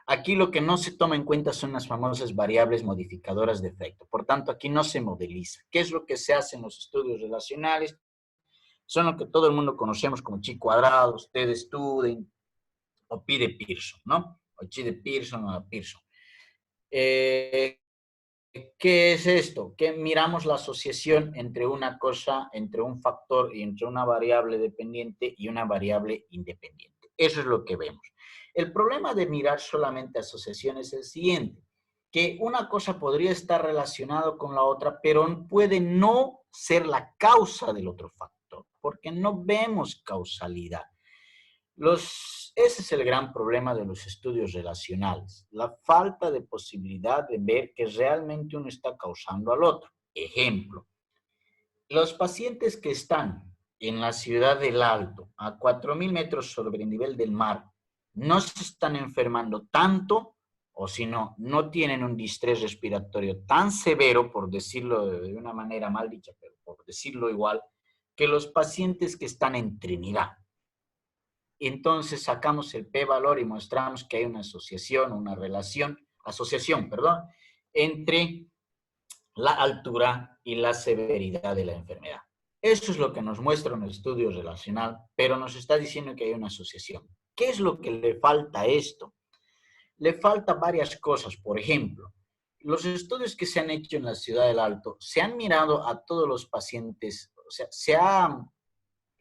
A: Aquí lo que no se toma en cuenta son las famosas variables modificadoras de efecto. Por tanto, aquí no se modeliza. ¿Qué es lo que se hace en los estudios relacionales? Son lo que todo el mundo conocemos como chi cuadrados, T de Student o pi de Pearson, ¿no? O chi de Pearson o Pearson. ¿Qué es esto? Que miramos la asociación entre una cosa, entre un factor y entre una variable dependiente y una variable independiente. Eso es lo que vemos. El problema de mirar solamente asociaciones es el siguiente, que una cosa podría estar relacionada con la otra, pero puede no ser la causa del otro factor, porque no vemos causalidad. Ese es el gran problema de los estudios relacionales, la falta de posibilidad de ver que realmente uno está causando al otro. Ejemplo, los pacientes que están en la ciudad del Alto, a 4.000 metros sobre el nivel del mar, no se están enfermando tanto, o si no, no tienen un distrés respiratorio tan severo, por decirlo de una manera mal dicha, pero por decirlo igual, que los pacientes que están en Trinidad. Entonces sacamos el p-valor y mostramos que hay una asociación, entre la altura y la severidad de la enfermedad. Eso es lo que nos muestra un estudio relacional, pero nos está diciendo que hay una asociación. ¿Qué es lo que le falta a esto? Le falta varias cosas. Por ejemplo, los estudios que se han hecho en la Ciudad del Alto, se han mirado a todos los pacientes, o sea,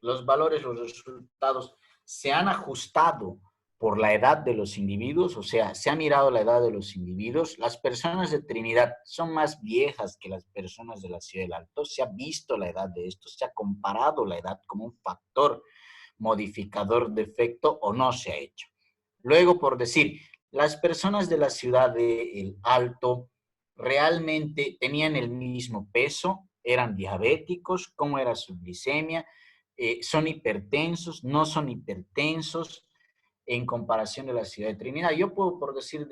A: los valores, los resultados se han ajustado por la edad de los individuos, o sea, se ha mirado la edad de los individuos. Las personas de Trinidad son más viejas que las personas de la Ciudad del Alto, se ha visto la edad de estos, se ha comparado la edad como un factor modificador de efecto o no se ha hecho. Luego, por decir, las personas de la Ciudad del Alto realmente tenían el mismo peso, eran diabéticos, cómo era su glicemia, son hipertensos, no son hipertensos en comparación de la ciudad de Trinidad. Yo puedo, por decir,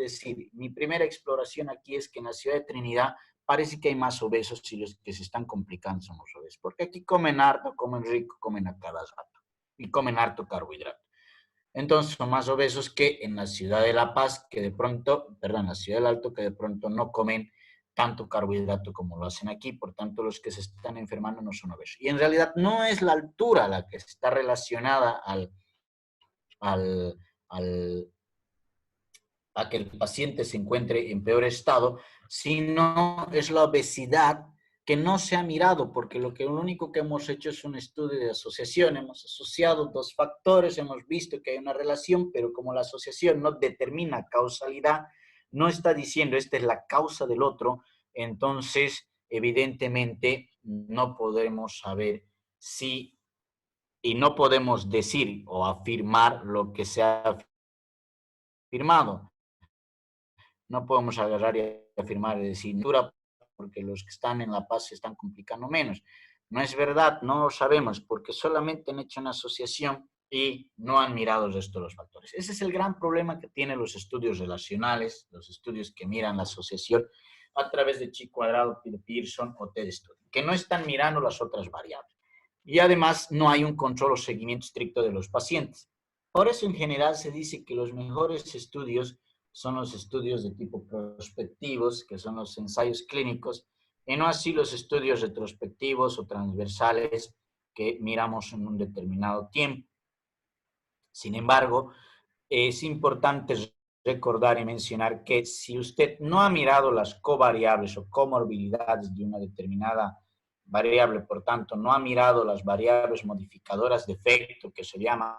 A: mi primera exploración aquí es que en la ciudad de Trinidad parece que hay más obesos y los que se están complicando son los obesos, porque aquí comen harto, comen rico, comen a cada rato y comen harto carbohidrato. Entonces son más obesos que en la ciudad de La Paz, que de pronto, perdón, la ciudad del Alto, que de pronto no comen tanto carbohidrato como lo hacen aquí, por tanto los que se están enfermando no son obesos. Y en realidad no es la altura la que está relacionada al, al, a que el paciente se encuentre en peor estado, sino es la obesidad que no se ha mirado, porque lo único que hemos hecho es un estudio de asociación, hemos asociado dos factores, hemos visto que hay una relación, pero como la asociación no determina causalidad, no está diciendo esta es la causa del otro, entonces evidentemente no podemos saber si, y no podemos decir o afirmar lo que se ha afirmado. No podemos agarrar y afirmar y decir, dura porque los que están en La Paz se están complicando menos. No es verdad, no lo sabemos, porque solamente han hecho una asociación y no han mirado el resto de los factores. Ese es el gran problema que tienen los estudios relacionales, los estudios que miran la asociación a través de chi cuadrado, de Pearson o T de Student, que no están mirando las otras variables. Y además no hay un control o seguimiento estricto de los pacientes. Por eso en general se dice que los mejores estudios son los estudios de tipo prospectivos, que son los ensayos clínicos, y no así los estudios retrospectivos o transversales que miramos en un determinado tiempo. Sin embargo, es importante recordar y mencionar que si usted no ha mirado las covariables o comorbilidades de una determinada variable, por tanto, no ha mirado las variables modificadoras de efecto que se llaman,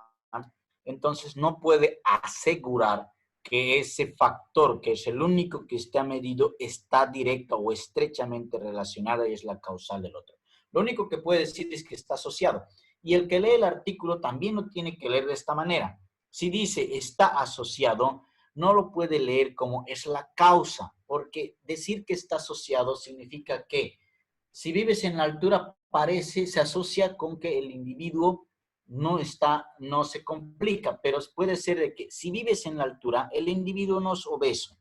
A: entonces no puede asegurar que ese factor, que es el único que está medido, está directo o estrechamente relacionado y es la causal del otro. Lo único que puede decir es que está asociado. Y el que lee el artículo también lo tiene que leer de esta manera. Si dice está asociado, no lo puede leer como es la causa, porque decir que está asociado significa que si vives en la altura parece, se asocia con que el individuo no se complica, pero puede ser de que si vives en la altura, el individuo no es obeso.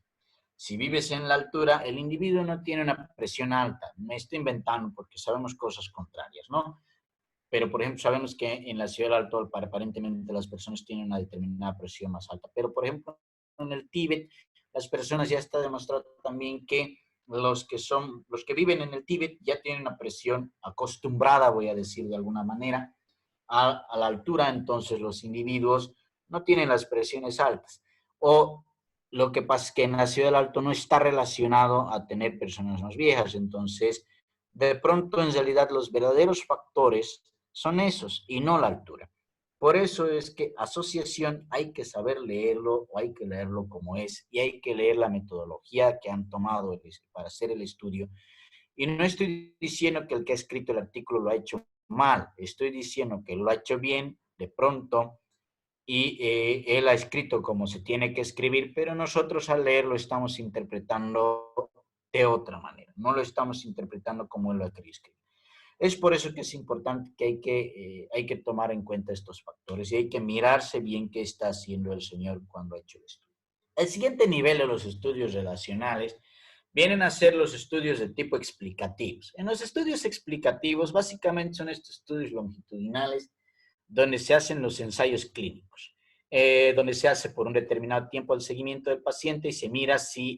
A: Si vives en la altura, el individuo no tiene una presión alta. Me estoy inventando porque sabemos cosas contrarias, ¿no? Pero, por ejemplo, sabemos que en la ciudad del Alto aparentemente las personas tienen una determinada presión más alta. Pero, por ejemplo, en el Tíbet, las personas ya está demostrado también que los que viven en el Tíbet ya tienen una presión acostumbrada, voy a decir de alguna manera, a la altura, entonces los individuos no tienen las presiones altas. O lo que pasa es que en la ciudad del Alto no está relacionado a tener personas más viejas, entonces de pronto en realidad los verdaderos factores son esos y no la altura. Por eso es que asociación hay que saber leerlo o hay que leerlo como es y hay que leer la metodología que han tomado para hacer el estudio. Y no estoy diciendo que el que ha escrito el artículo lo ha hecho mal, estoy diciendo que lo ha hecho bien de pronto y él ha escrito como se tiene que escribir, pero nosotros al leerlo estamos interpretando de otra manera, no lo estamos interpretando como él lo ha querido escribir. Es por eso que es importante que hay que tomar en cuenta estos factores y hay que mirarse bien qué está haciendo el señor cuando ha hecho el estudio. El siguiente nivel de los estudios relacionales vienen a ser los estudios de tipo explicativos. En los estudios explicativos, básicamente son estos estudios longitudinales donde se hacen los ensayos clínicos, donde se hace por un determinado tiempo el seguimiento del paciente y se mira si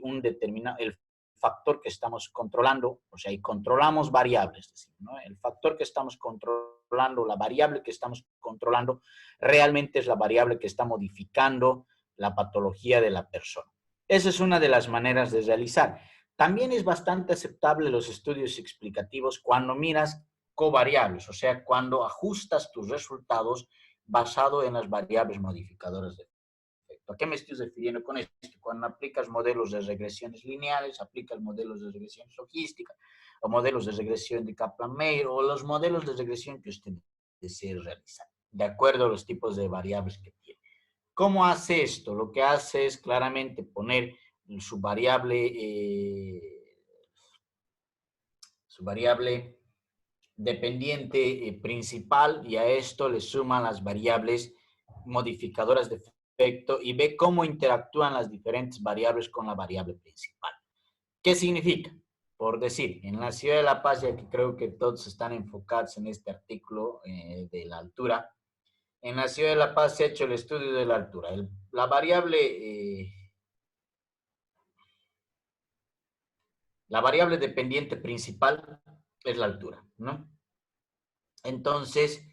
A: el factor que estamos controlando, o sea, y controlamos variables, ¿no? El factor que estamos controlando, la variable que estamos controlando, realmente es la variable que está modificando la patología de la persona. Esa es una de las maneras de realizar. También es bastante aceptable los estudios explicativos cuando miras covariables, o sea, cuando ajustas tus resultados basado en las variables modificadoras de efecto. ¿A qué me estoy refiriendo con esto? Cuando aplicas modelos de regresiones lineales, aplicas modelos de regresión logística, o modelos de regresión de Kaplan-Meier, o los modelos de regresión que usted desee realizar, de acuerdo a los tipos de variables que tiene. ¿Cómo hace esto? Lo que hace es claramente poner su variable dependiente principal y a esto le suman las variables modificadoras de efecto y ve cómo interactúan las diferentes variables con la variable principal. ¿Qué significa? Por decir, en la ciudad de La Paz, ya que creo que todos están enfocados en este artículo de la altura, en la ciudad de La Paz se ha hecho el estudio de la altura. La variable dependiente principal es la altura, ¿no? Entonces,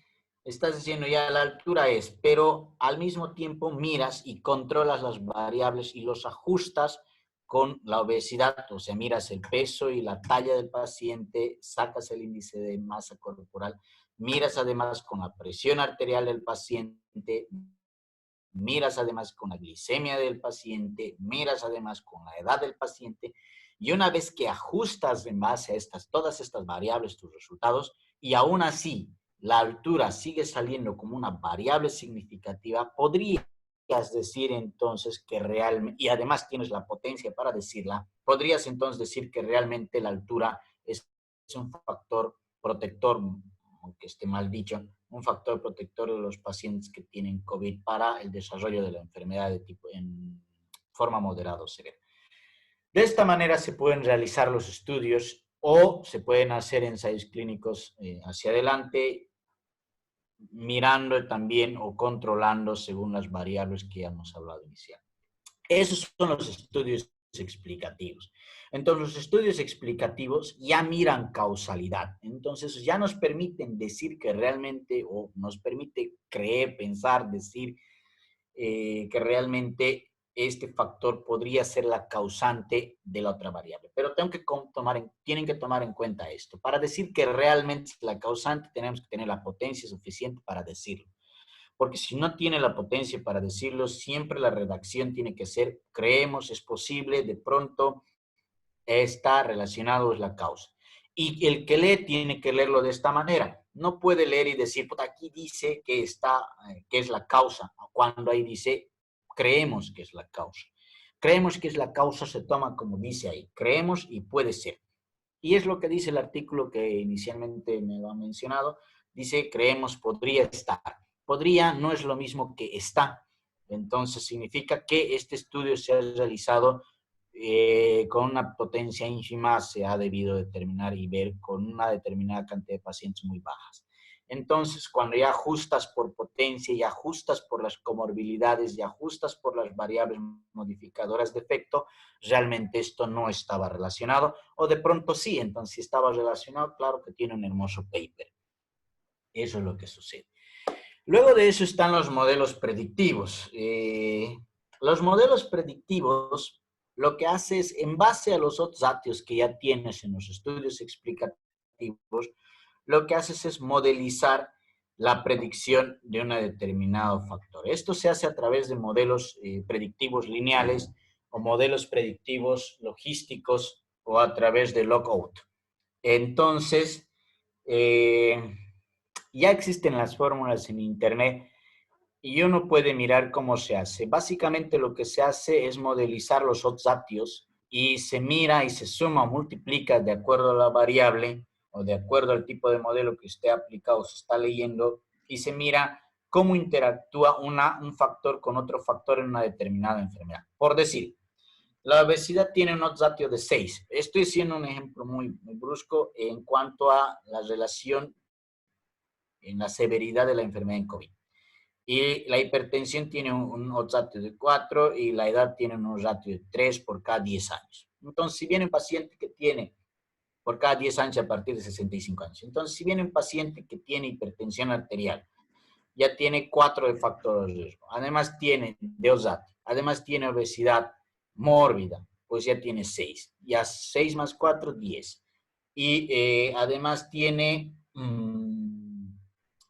A: estás diciendo ya la altura es, pero al mismo tiempo miras y controlas las variables y los ajustas con la obesidad, o sea, miras el peso y la talla del paciente, sacas el índice de masa corporal, miras además con la presión arterial del paciente, miras además con la glicemia del paciente, miras además con la edad del paciente, y una vez que ajustas en base a todas estas variables tus resultados, y aún así la altura sigue saliendo como una variable significativa, podrías decir entonces que realmente, y además tienes la potencia para decirla, podrías entonces decir que realmente la altura es un factor protector, aunque esté mal dicho, un factor protector de los pacientes que tienen COVID para el desarrollo de la enfermedad de tipo en forma moderada o severa. De esta manera se pueden realizar los estudios o se pueden hacer ensayos clínicos hacia adelante, mirando también o controlando según las variables que ya hemos hablado inicialmente. Esos son los estudios explicativos. Entonces, los estudios explicativos ya miran causalidad. Entonces, ya nos permiten decir que realmente, o nos permite creer, pensar, decir que realmente este factor podría ser la causante de la otra variable. Pero tienen que tomar en cuenta esto. Para decir que realmente es la causante, tenemos que tener la potencia suficiente para decirlo. Porque si no tiene la potencia para decirlo, siempre la redacción tiene que ser, creemos, es posible, de pronto está relacionado, es la causa. Y el que lee tiene que leerlo de esta manera. no puede leer y decir, puta, aquí dice que que es la causa, cuando ahí dice, creemos que es la causa. Creemos que es la causa, se toma como dice ahí, creemos y puede ser. Y es lo que dice el artículo que inicialmente me lo ha mencionado, dice, creemos, podría estar. Podría no es lo mismo que está. Entonces significa que este estudio se ha realizado con una potencia ínfima, se ha debido determinar y ver con una determinada cantidad de pacientes muy bajas. Entonces, cuando ya ajustas por potencia y ajustas por las comorbilidades y ajustas por las variables modificadoras de efecto, realmente esto no estaba relacionado, o de pronto sí, entonces si estaba relacionado, claro que tiene un hermoso paper. Eso es lo que sucede. Luego de eso están los modelos predictivos. Los modelos predictivos lo que hace es, en base a los otros datos que ya tienes en los estudios explicativos, lo que haces es modelizar la predicción de un determinado factor. Esto se hace a través de modelos predictivos lineales o modelos predictivos logísticos o a través de logout. Entonces, ya existen las fórmulas en Internet y uno puede mirar cómo se hace. Básicamente lo que se hace es modelizar los odzatios y se mira y se suma o multiplica de acuerdo a la variable o de acuerdo al tipo de modelo que usted ha aplicado o se está leyendo y se mira cómo interactúa un factor con otro factor en una determinada enfermedad. Por decir, la obesidad tiene un odzatio de 6. Estoy haciendo un ejemplo muy brusco en cuanto a la relación en la severidad de la enfermedad en COVID. Y la hipertensión tiene un ratio de 4 y la edad tiene un ratio de 3 por cada 10 años. Entonces, si viene un paciente que tiene por cada 10 años a partir de 65 años. Entonces, si viene un paciente que tiene hipertensión arterial, ya tiene 4 de factores de riesgo. Además tiene de OSAT, además tiene obesidad mórbida, pues ya tiene 6. Ya 6 más 4, 10. Y además tiene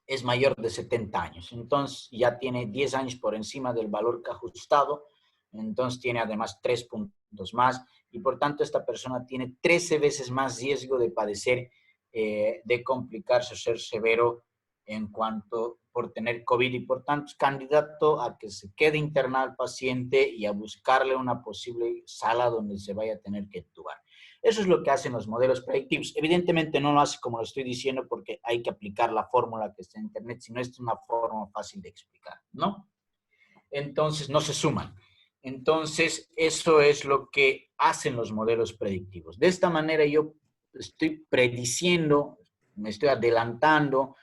A: es mayor de 70 años. Entonces ya tiene 10 años por encima del valor que ha ajustado. Entonces tiene además 3 puntos más y por tanto esta persona tiene 13 veces más riesgo de padecer, de complicarse o ser severo en cuanto por tener COVID y por tanto es candidato a que se quede internado el paciente y a buscarle una posible sala donde se vaya a tener que actuar. Eso es lo que hacen los modelos predictivos. Evidentemente no lo hace como lo estoy diciendo porque hay que aplicar la fórmula que está en Internet, sino es una forma fácil de explicar, ¿no? Entonces no se suman. Entonces eso es lo que hacen los modelos predictivos. De esta manera yo estoy prediciendo, me estoy adelantando,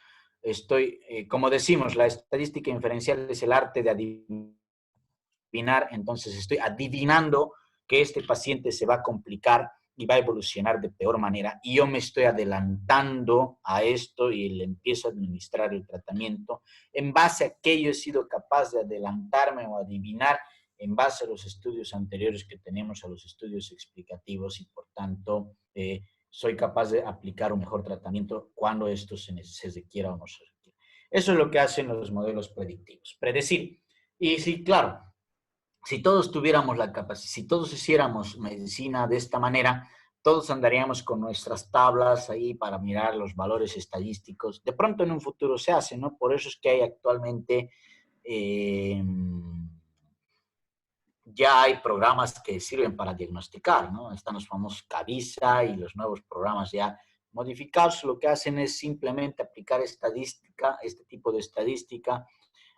A: como decimos, la estadística inferencial es el arte de adivinar, entonces estoy adivinando que este paciente se va a complicar y va a evolucionar de peor manera y yo me estoy adelantando a esto y le empiezo a administrar el tratamiento en base a que yo he sido capaz de adelantarme o adivinar en base a los estudios anteriores que tenemos, a los estudios explicativos y por tanto soy capaz de aplicar un mejor tratamiento cuando esto se requiera o no se requiera. Eso es lo que hacen los modelos predictivos, predecir. Y sí, claro, si todos tuviéramos la capacidad, si todos hiciéramos medicina de esta manera, todos andaríamos con nuestras tablas ahí para mirar los valores estadísticos. De pronto en un futuro se hace, ¿no? Por eso es que hay actualmente, ya hay programas que sirven para diagnosticar, ¿no? Están los famosos CAVISA y los nuevos programas ya modificados. Lo que hacen es simplemente aplicar estadística, este tipo de estadística,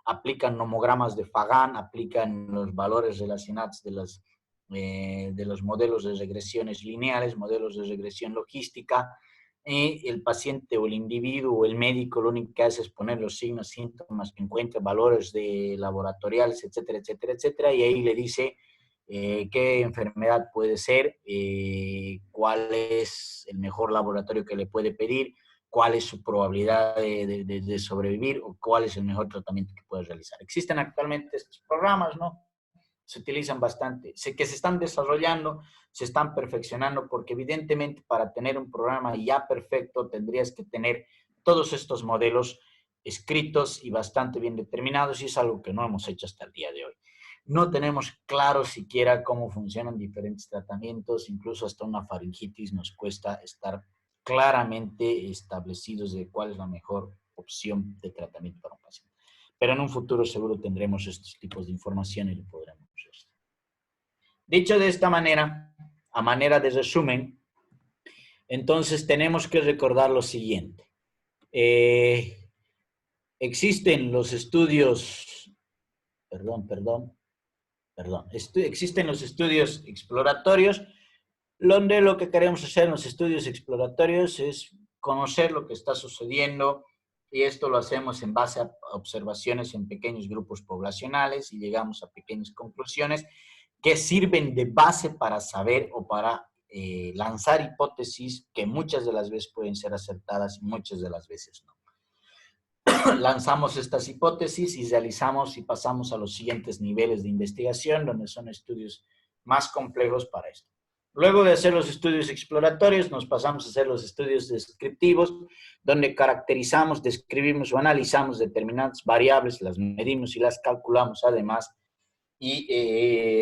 A: aplican nomogramas de Fagan, aplican los valores relacionados de los modelos de regresiones lineales, modelos de regresión logística, y el paciente o el individuo o el médico lo único que hace es poner los signos, síntomas que encuentra, valores de laboratoriales, etcétera, etcétera, etcétera, y ahí le dice qué enfermedad puede ser, cuál es el mejor laboratorio que le puede pedir, cuál es su probabilidad de sobrevivir o cuál es el mejor tratamiento que puede realizar. Existen actualmente estos programas, ¿no? Se utilizan bastante, que se están desarrollando, se están perfeccionando, porque evidentemente para tener un programa ya perfecto tendrías que tener todos estos modelos escritos y bastante bien determinados, y es algo que no hemos hecho hasta el día de hoy. No tenemos claro siquiera cómo funcionan diferentes tratamientos, incluso hasta una faringitis nos cuesta estar claramente establecidos de cuál es la mejor opción de tratamiento para un paciente. Pero en un futuro seguro tendremos estos tipos de información y lo podremos hacer. Dicho de esta manera, a manera de resumen, entonces tenemos que recordar lo siguiente. Existen los estudios, existen los estudios exploratorios, donde lo que queremos hacer en los estudios exploratorios es conocer lo que está sucediendo, y esto lo hacemos en base a observaciones en pequeños grupos poblacionales y llegamos a pequeñas conclusiones que sirven de base para saber o para lanzar hipótesis que muchas de las veces pueden ser acertadas y muchas de las veces no. Lanzamos estas hipótesis y realizamos y pasamos a los siguientes niveles de investigación, donde son estudios más complejos para esto. Luego de hacer los estudios exploratorios, nos pasamos a hacer los estudios descriptivos, donde caracterizamos, describimos o analizamos determinadas variables, las medimos y las calculamos además, y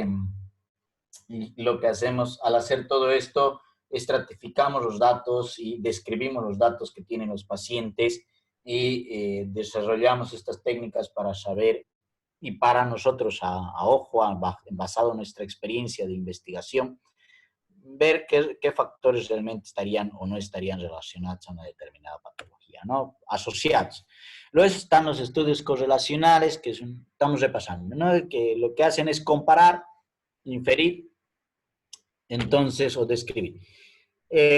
A: lo que hacemos al hacer todo esto, estratificamos los datos y describimos los datos que tienen los pacientes y desarrollamos estas técnicas para saber y para nosotros a ojo, basado en nuestra experiencia de investigación, ver qué factores realmente estarían o no estarían relacionados a una determinada patología, ¿no? Asociados. Luego están los estudios correlacionales que estamos repasando, ¿no? Que lo que hacen es comparar, inferir, entonces, o describir.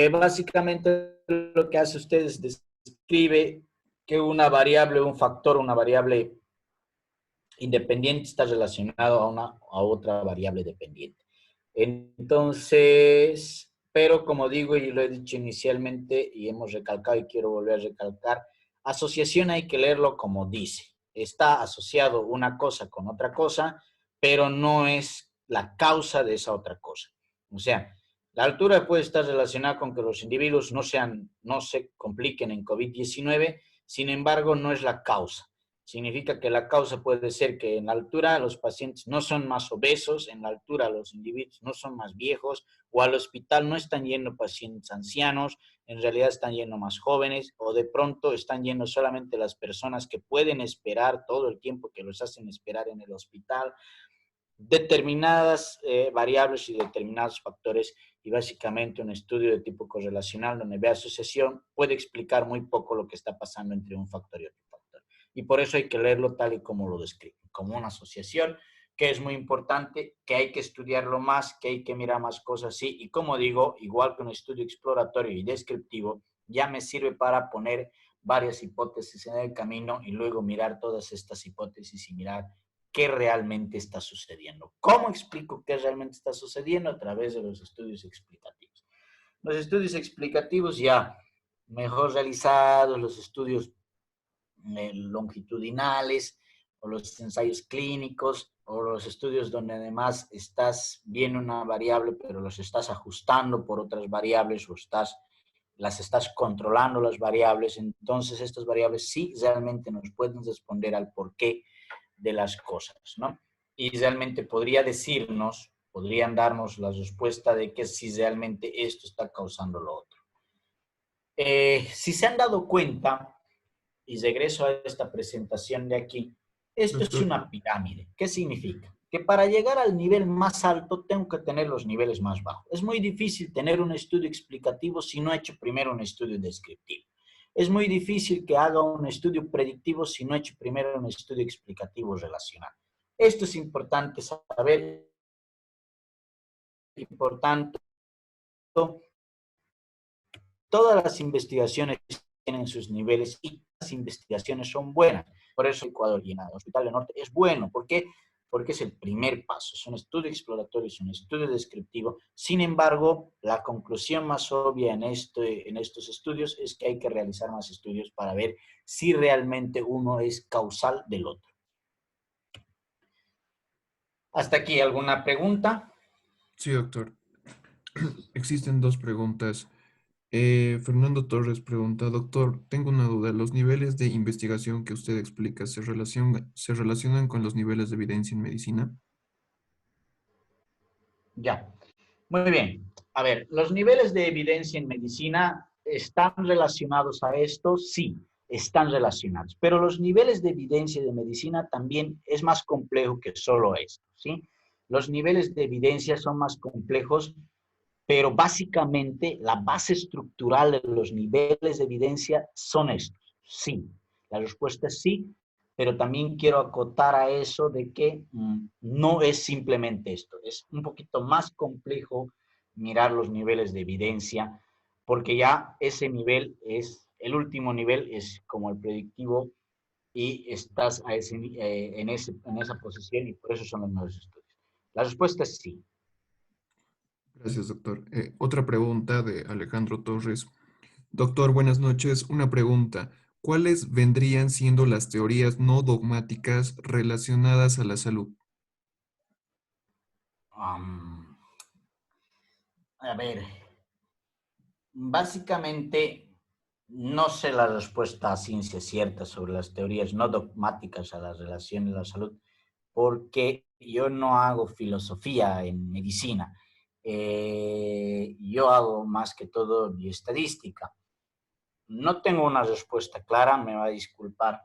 A: Básicamente lo que hace usted es describe que una variable, un factor, una variable independiente está relacionado a otra variable dependiente. Entonces, pero como digo y lo he dicho inicialmente y hemos recalcado y quiero volver a recalcar, asociación hay que leerlo como dice. Está asociado una cosa con otra cosa, pero no es la causa de esa otra cosa. O sea, la altura puede estar relacionada con que los individuos no se compliquen en COVID-19, sin embargo, no es la causa. Significa que la causa puede ser que en la altura los pacientes no son más obesos, en la altura los individuos no son más viejos, o al hospital no están yendo pacientes ancianos, en realidad están yendo más jóvenes, o de pronto están yendo solamente las personas que pueden esperar todo el tiempo que los hacen esperar en el hospital. Determinadas variables y determinados factores, y básicamente un estudio de tipo correlacional donde ve asociación puede explicar muy poco lo que está pasando entre un factor y otro factor. Y por eso hay que leerlo tal y como lo describe, como una asociación, que es muy importante, que hay que estudiarlo más, que hay que mirar más cosas, sí, y como digo, igual que un estudio exploratorio y descriptivo, ya me sirve para poner varias hipótesis en el camino y luego mirar todas estas hipótesis y mirar qué realmente está sucediendo. ¿Cómo explico qué realmente está sucediendo? A través de los estudios explicativos. Los estudios explicativos ya mejor realizados, los estudios longitudinales o los ensayos clínicos o los estudios donde además estás viendo una variable pero los estás ajustando por otras variables o las estás controlando las variables, entonces estas variables sí realmente nos pueden responder al porqué de las cosas, ¿no? Y realmente podrían darnos la respuesta de que si realmente esto está causando lo otro. Si se han dado cuenta, y regreso a esta presentación de aquí, esto es
B: Doctor,
A: una pirámide. ¿Qué significa? Que para llegar al nivel más alto tengo que tener los niveles más bajos. Es muy difícil tener un estudio explicativo si no he hecho primero un estudio descriptivo. Es muy difícil que haga un estudio predictivo si no he hecho primero un estudio explicativo relacional. Esto es importante saber y por tanto todas las investigaciones tienen sus niveles y las investigaciones son buenas. Por eso Ecuador y en el Hospital del Norte es bueno. ¿Por qué? Porque es el primer paso. Es un estudio exploratorio, es un estudio descriptivo. Sin embargo, la conclusión más obvia en estos estudios es que hay que realizar más estudios para ver si realmente uno es causal del otro. ¿Hasta aquí alguna pregunta?
B: sí, doctor. Existen dos preguntas. Fernando Torres pregunta, doctor, tengo una duda. ¿Los niveles de investigación que usted explica se relacionan con los niveles de evidencia en medicina?
A: Ya. Muy bien. A ver, los niveles de evidencia en medicina ¿están relacionados a esto? Sí, están relacionados. Pero los niveles de evidencia de medicina también es más complejo que solo esto, ¿sí? Los niveles de evidencia son más complejos, pero básicamente la base estructural de los niveles de evidencia son estos. Sí, la respuesta es sí, pero también quiero acotar a eso de que no es simplemente esto, es un poquito más complejo mirar los niveles de evidencia, porque ya ese nivel es, el último nivel es como el predictivo y estás a ese, en esa posición y por eso son los nuevos estudios. La respuesta es sí.
B: Gracias, doctor. Otra pregunta de Alejandro Torres. Doctor, buenas noches. Una pregunta. ¿Cuáles vendrían siendo las teorías no dogmáticas relacionadas a la salud?
A: Um, a ver, básicamente no sé la respuesta a ciencia cierta sobre las teorías no dogmáticas a las relaciones de la salud, porque yo no hago filosofía en medicina. Yo hago más que todo bioestadística. No tengo una respuesta clara, me va a disculpar.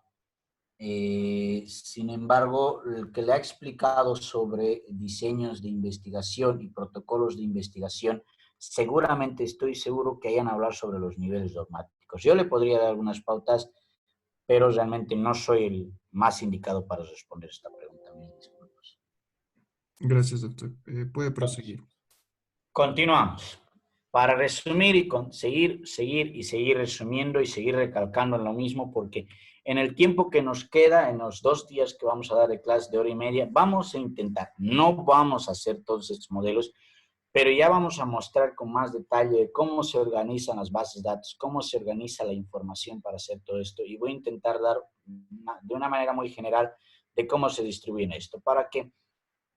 A: Sin embargo, el que le ha explicado sobre diseños de investigación y protocolos de investigación, seguramente estoy seguro que hayan hablar sobre los niveles dogmáticos. Yo le podría dar algunas pautas, pero realmente no soy el más indicado para responder esta pregunta. Mis disculpas.
B: Gracias, doctor. Puede
A: Entonces,
B: proseguir.
A: continuamos. Para resumir y seguir resumiendo y seguir recalcando en lo mismo, porque en el tiempo que nos queda, en los 2 días que vamos a dar de clase de hora y media, vamos a intentar, no vamos a hacer todos estos modelos, pero ya vamos a mostrar con más detalle cómo se organizan las bases de datos, cómo se organiza la información para hacer todo esto, y voy a intentar dar de una manera muy general de cómo se distribuye esto, para que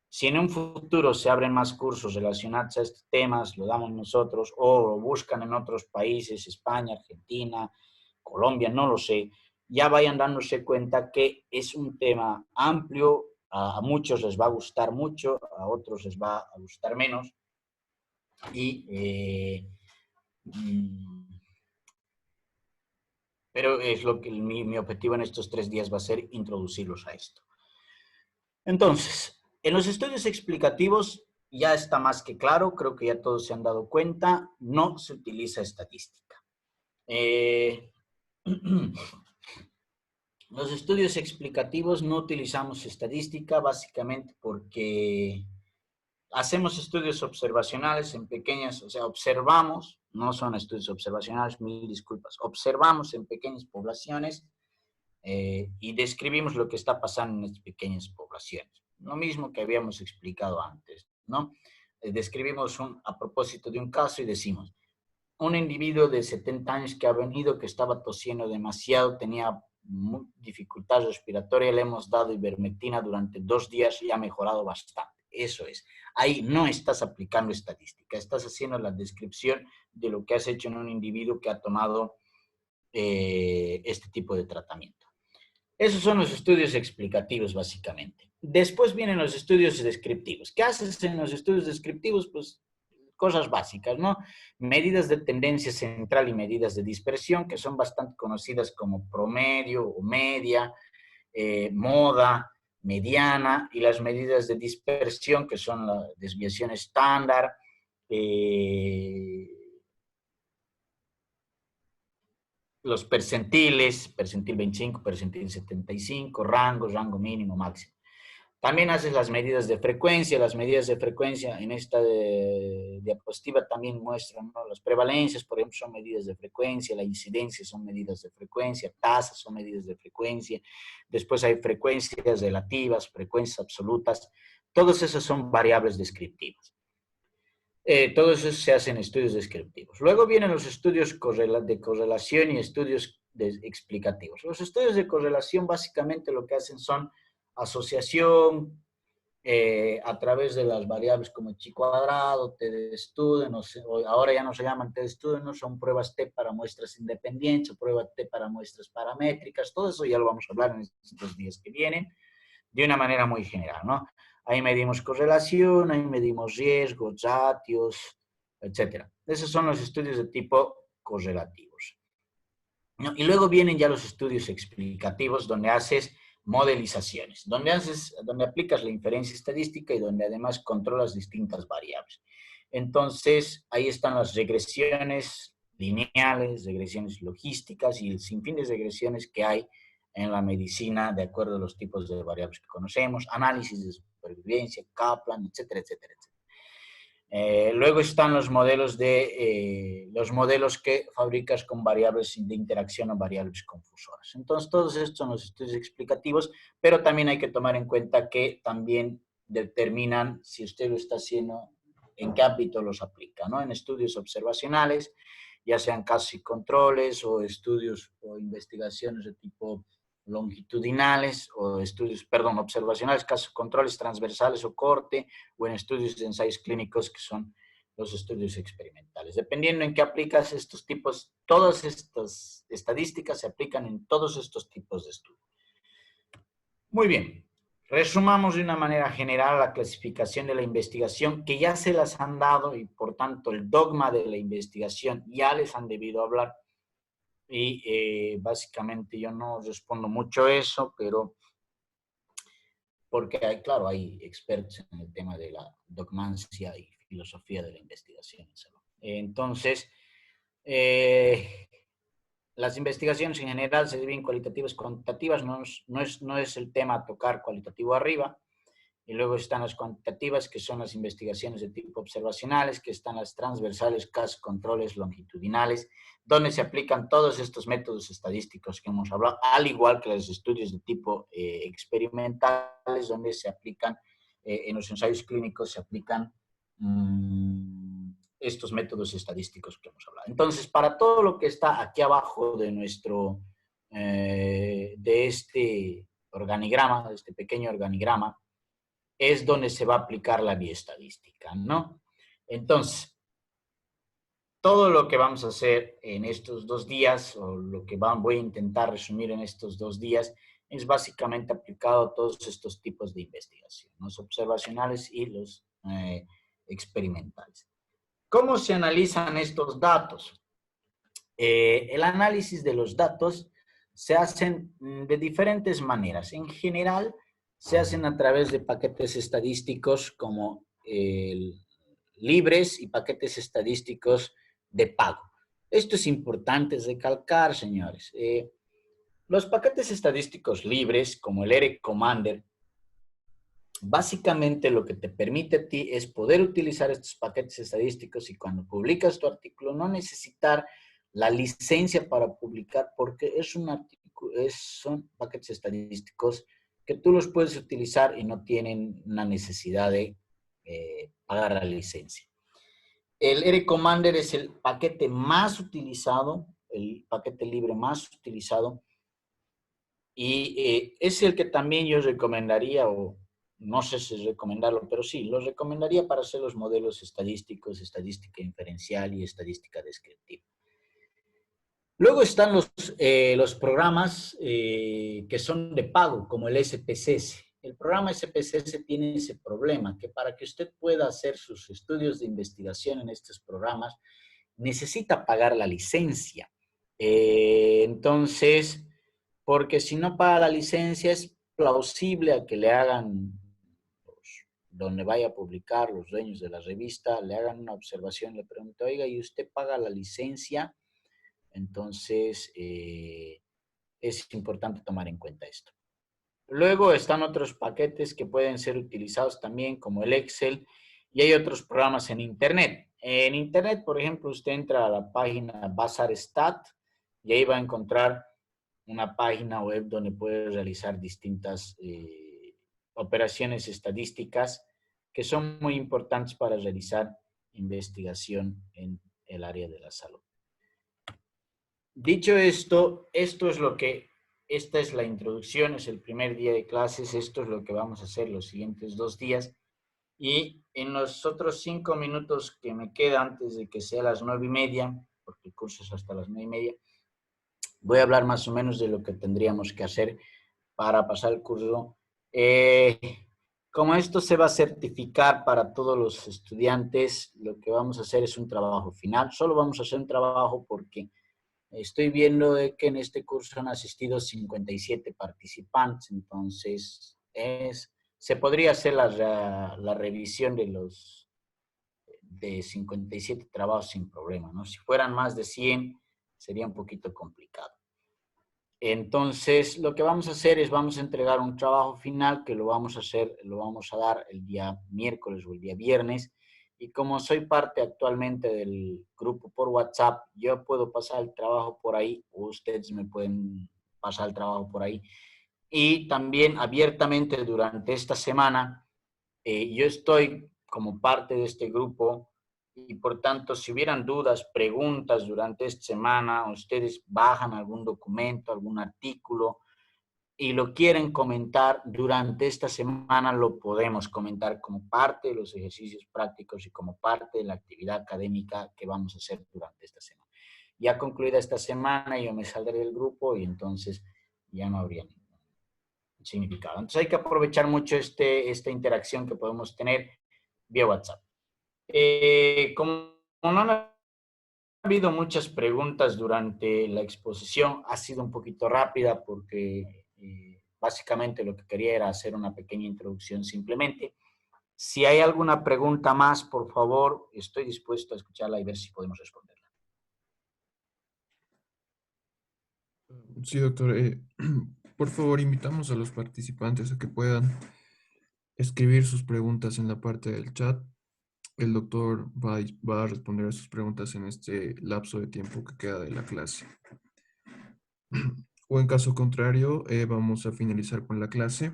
A: si en un futuro se abren más cursos relacionados a estos temas, lo damos nosotros, o lo buscan en otros países, España, Argentina, Colombia, no lo sé, ya vayan dándose cuenta que es un tema amplio, a muchos les va a gustar mucho, a otros les va a gustar menos, y, pero es lo que mi objetivo en estos 3 días va a ser introducirlos a esto. Entonces, en los estudios explicativos ya está más que claro, creo que ya todos se han dado cuenta, no se utiliza estadística. Los estudios explicativos no utilizamos estadística básicamente porque hacemos estudios observacionales en pequeñas, o sea, observamos, no son estudios observacionales, mil disculpas, observamos en pequeñas poblaciones y describimos lo que está pasando en estas pequeñas poblaciones. Lo mismo que habíamos explicado antes, ¿no? Describimos a propósito de un caso y decimos, un individuo de 70 años que ha venido, que estaba tosiendo demasiado, tenía dificultad respiratoria, le hemos dado ivermectina durante 2 días y ha mejorado bastante. Eso es. Ahí no estás aplicando estadística, estás haciendo la descripción de lo que has hecho en un individuo que ha tomado este tipo de tratamiento. Esos son los estudios explicativos, básicamente. Después vienen los estudios descriptivos. ¿Qué haces en los estudios descriptivos? Pues cosas básicas, ¿no? Medidas de tendencia central y medidas de dispersión, que son bastante conocidas como promedio o media, moda, mediana, y las medidas de dispersión, que son la desviación estándar, los percentiles, percentil 25, percentil 75, rango, rango mínimo, máximo. También haces las medidas de frecuencia. Las medidas de frecuencia en esta diapositiva también muestran, ¿no? Las prevalencias, por ejemplo, son medidas de frecuencia, la incidencia son medidas de frecuencia, tasas son medidas de frecuencia, después hay frecuencias relativas, frecuencias absolutas, todas esas son variables descriptivas. Todo eso se hace en estudios descriptivos. Luego vienen los estudios de correlación y estudios explicativos. Los estudios de correlación básicamente lo que hacen son asociación a través de las variables como chi cuadrado, t de Student, ahora ya no se llaman t de Student, no son pruebas T para muestras independientes o pruebas T para muestras paramétricas, todo eso ya lo vamos a hablar en estos días que vienen de una manera muy general, ¿no? Ahí medimos correlación, ahí medimos riesgos, ratios, etc. Esos son los estudios de tipo correlativos, ¿no? Y luego vienen ya los estudios explicativos, donde haces modelizaciones, donde aplicas la inferencia estadística y donde además controlas distintas variables. Entonces, ahí están las regresiones lineales, regresiones logísticas y el sinfín de regresiones que hay en la medicina de acuerdo a los tipos de variables que conocemos, análisis de supervivencia, Kaplan, etcétera, etcétera, etcétera. Luego están los modelos que fabricas con variables de interacción o variables confusoras. Entonces, todos estos son los estudios explicativos, pero también hay que tomar en cuenta que también determinan si usted lo está haciendo, en qué ámbito los aplica, ¿no? En estudios observacionales, ya sean casos y controles o estudios o investigaciones de tipo longitudinales o estudios, perdón, observacionales, casos, controles transversales o corte, o en estudios de ensayos clínicos que son los estudios experimentales. Dependiendo en qué aplicas estos tipos, todas estas estadísticas se aplican en todos estos tipos de estudios. Muy bien, resumamos de una manera general la clasificación de la investigación que ya se las han dado y por tanto el dogma de la investigación ya les han debido hablar. Y básicamente yo no respondo mucho eso, pero porque hay, claro, hay expertos en el tema de la dogmancia y filosofía de la investigación. Entonces, las investigaciones en general se dividen cualitativas y cuantitativas, no es el tema a tocar cualitativo arriba. Y luego están las cuantitativas, que son las investigaciones de tipo observacionales, que están las transversales, casos, controles longitudinales, donde se aplican todos estos métodos estadísticos que hemos hablado, al igual que los estudios de tipo experimentales, donde se aplican, en los ensayos clínicos se aplican estos métodos estadísticos que hemos hablado. Entonces, para todo lo que está aquí abajo de de este organigrama, de este pequeño organigrama, es donde se va a aplicar la bioestadística, ¿no? Entonces, todo lo que vamos a hacer en estos 2 días, o lo que voy a intentar resumir en estos 2 días, es básicamente aplicado a todos estos tipos de investigación, los observacionales y los experimentales. ¿Cómo se analizan estos datos? El análisis de los datos se hacen de diferentes maneras. En general, se hacen a través de paquetes estadísticos como libres y paquetes estadísticos de pago. Esto es importante recalcar, señores. Los paquetes estadísticos libres, como el R Commander, básicamente lo que te permite a ti es poder utilizar estos paquetes estadísticos y cuando publicas tu artículo no necesitar la licencia para publicar porque son paquetes estadísticos que tú los puedes utilizar y no tienen una necesidad de pagar la licencia. El R Commander es el paquete más utilizado, el paquete libre más utilizado y es el que también yo recomendaría, o no sé si recomendarlo, pero sí, lo recomendaría para hacer los modelos estadísticos, estadística inferencial y estadística descriptiva. Luego están los programas que son de pago, como el SPSS. El programa SPSS tiene ese problema, que para que usted pueda hacer sus estudios de investigación en estos programas, necesita pagar la licencia. Entonces, porque si no paga la licencia, es plausible a que le hagan, donde vaya a publicar los dueños de la revista, le hagan una observación, le pregunten, oiga, ¿y usted paga la licencia? Entonces, es importante tomar en cuenta esto. Luego están otros paquetes que pueden ser utilizados también, como el Excel, y hay otros programas en Internet. En Internet, por ejemplo, usted entra a la página Bazarstat y ahí va a encontrar una página web donde puede realizar distintas operaciones estadísticas que son muy importantes para realizar investigación en el área de la salud. Dicho esto, esta es la introducción, es el primer día de clases, esto es lo que vamos a hacer los siguientes 2 días. Y en los otros 5 minutos que me queda antes de que sea las 9:30, porque el curso es hasta las 9:30, voy a hablar más o menos de lo que tendríamos que hacer para pasar el curso. Como esto se va a certificar para todos los estudiantes, lo que vamos a hacer es un trabajo final. Solo vamos a hacer un trabajo porque estoy viendo de que en este curso han asistido 57 participantes, entonces se podría hacer la revisión de 57 trabajos sin problema, ¿no? Si fueran más de 100, sería un poquito complicado. Entonces, lo que vamos a hacer es, vamos a entregar un trabajo final que lo vamos a dar el día miércoles o el día viernes. Y como soy parte actualmente del grupo por WhatsApp, yo puedo pasar el trabajo por ahí, o ustedes me pueden pasar el trabajo por ahí. Y también abiertamente durante esta semana, yo estoy como parte de este grupo y por tanto, si hubieran dudas, preguntas durante esta semana, ustedes bajan algún documento, algún artículo y lo quieren comentar durante esta semana, lo podemos comentar como parte de los ejercicios prácticos y como parte de la actividad académica que vamos a hacer durante esta semana. Ya concluida esta semana, yo me saldré del grupo y entonces ya no habría ningún significado. Entonces hay que aprovechar mucho esta interacción que podemos tener vía WhatsApp. Como no han habido muchas preguntas durante la exposición, ha sido un poquito rápida porque básicamente lo que quería era hacer una pequeña introducción simplemente. Si hay alguna pregunta más, por favor, estoy dispuesto a escucharla y ver si podemos responderla.
B: Sí, doctor. Por favor, invitamos a los participantes a que puedan escribir sus preguntas en la parte del chat. El doctor va a responder a sus preguntas en este lapso de tiempo que queda de la clase. O en caso contrario, vamos a finalizar con la clase.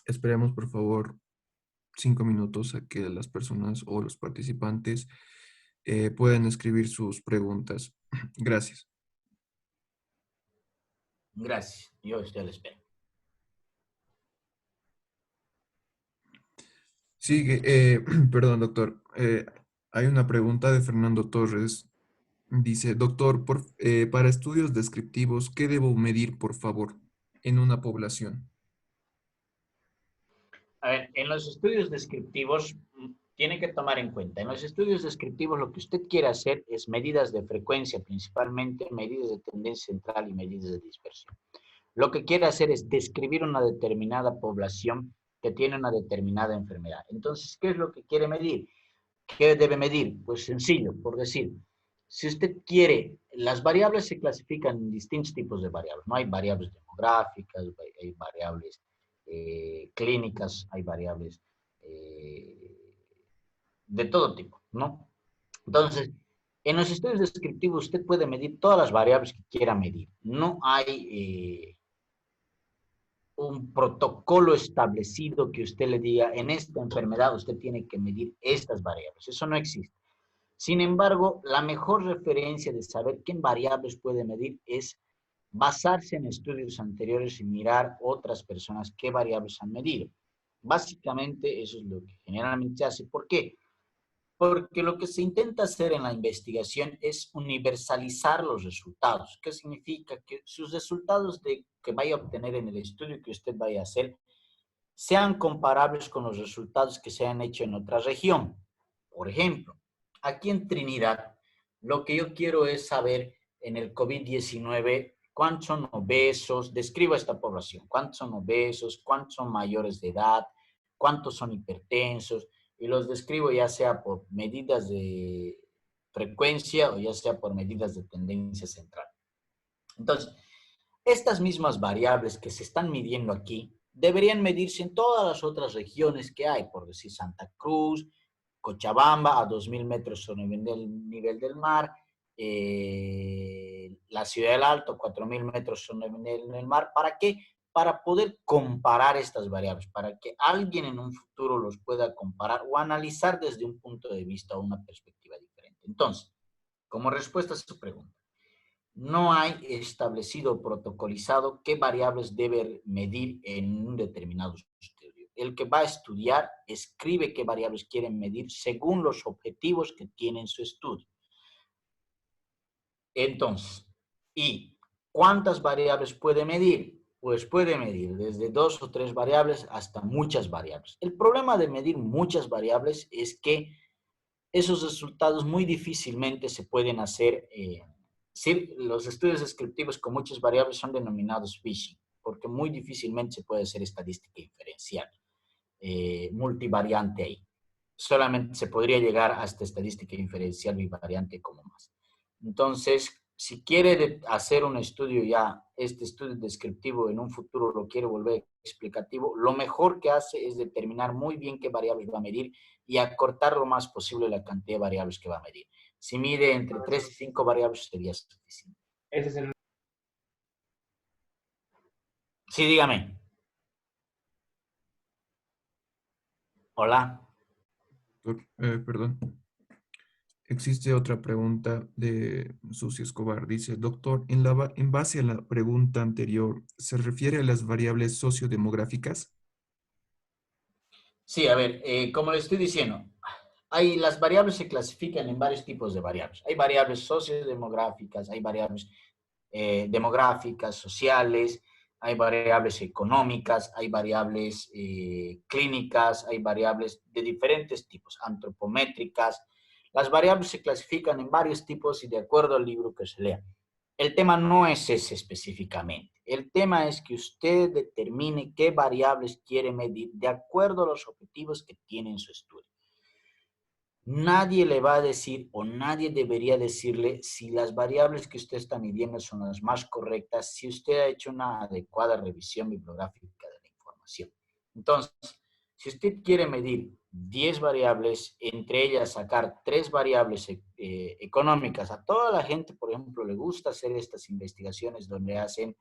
B: Esperemos, por favor, 5 minutos a que las personas o los participantes puedan escribir sus preguntas. Gracias.
A: Gracias. Yo estoy a la espera.
B: Sigue, perdón, doctor. Hay una pregunta de Fernando Torres. Dice, doctor, para estudios descriptivos, ¿qué debo medir, por favor, en una población?
A: A ver, en los estudios descriptivos tiene que tomar en cuenta, en los estudios descriptivos lo que usted quiere hacer es medidas de frecuencia, principalmente medidas de tendencia central y medidas de dispersión. Lo que quiere hacer es describir una determinada población que tiene una determinada enfermedad. Entonces, ¿qué es lo que quiere medir? ¿Qué debe medir? Pues sencillo, por decir, si usted quiere, las variables se clasifican en distintos tipos de variables, ¿no? Hay variables demográficas, hay variables clínicas, hay variables de todo tipo, ¿no? Entonces, en los estudios descriptivos usted puede medir todas las variables que quiera medir. No hay un protocolo establecido que usted le diga, en esta enfermedad usted tiene que medir estas variables. Eso no existe. Sin embargo, la mejor referencia de saber qué variables puede medir es basarse en estudios anteriores y mirar otras personas qué variables han medido. Básicamente eso es lo que generalmente se hace. ¿Por qué? Porque lo que se intenta hacer en la investigación es universalizar los resultados. ¿Qué significa? Que sus resultados que vaya a obtener en el estudio que usted vaya a hacer sean comparables con los resultados que se han hecho en otra región. Por ejemplo, aquí en Trinidad, lo que yo quiero es saber en el COVID-19 cuántos son obesos, describo esta población, cuántos son obesos, cuántos son mayores de edad, cuántos son hipertensos, y los describo ya sea por medidas de frecuencia o ya sea por medidas de tendencia central. Entonces, estas mismas variables que se están midiendo aquí deberían medirse en todas las otras regiones que hay, por decir Santa Cruz, Cochabamba a 2.000 metros sobre el nivel del mar, la Ciudad del Alto 4.000 metros sobre el nivel del mar. ¿Para qué? Para poder comparar estas variables, para que alguien en un futuro los pueda comparar o analizar desde un punto de vista o una perspectiva diferente. Entonces, como respuesta a su pregunta, no hay establecido o protocolizado qué variables debe medir en un determinado estudio. El que va a estudiar escribe qué variables quiere medir según los objetivos que tiene en su estudio. Entonces, ¿y cuántas variables puede medir? pues puede medir desde 2 o 3 variables hasta muchas variables. El problema de medir muchas variables es que esos resultados muy difícilmente se pueden hacer. Sí, los estudios descriptivos con muchas variables son denominados phishing, porque muy difícilmente se puede hacer estadística inferencial, multivariante ahí. Solamente se podría llegar hasta estadística inferencial bivariante como más. Entonces, si quiere hacer un estudio ya, este estudio descriptivo en un futuro lo quiere volver explicativo, lo mejor que hace es determinar muy bien qué variables va a medir y acortar lo más posible la cantidad de variables que va a medir. Si mide entre 3 y 5 variables sería suficiente.
C: Ese es el...
A: Sí, dígame. Hola.
B: Doctor, perdón. Existe otra pregunta de Susi Escobar. Dice, doctor, en base a la pregunta anterior, ¿se refiere a las variables sociodemográficas?
A: Sí, a ver, como le estoy diciendo, las variables se clasifican en varios tipos de variables. Hay variables sociodemográficas, hay variables demográficas, sociales, hay variables económicas, hay variables clínicas, hay variables de diferentes tipos, antropométricas. Las variables se clasifican en varios tipos y de acuerdo al libro que se lea. El tema no es ese específicamente. El tema es que usted determine qué variables quiere medir de acuerdo a los objetivos que tiene en su estudio. Nadie le va a decir o nadie debería decirle si las variables que usted está midiendo son las más correctas, si usted ha hecho una adecuada revisión bibliográfica de la información. Entonces, si usted quiere medir 10 variables, entre ellas sacar 3 variables económicas, a toda la gente, por ejemplo, le gusta hacer estas investigaciones donde hacen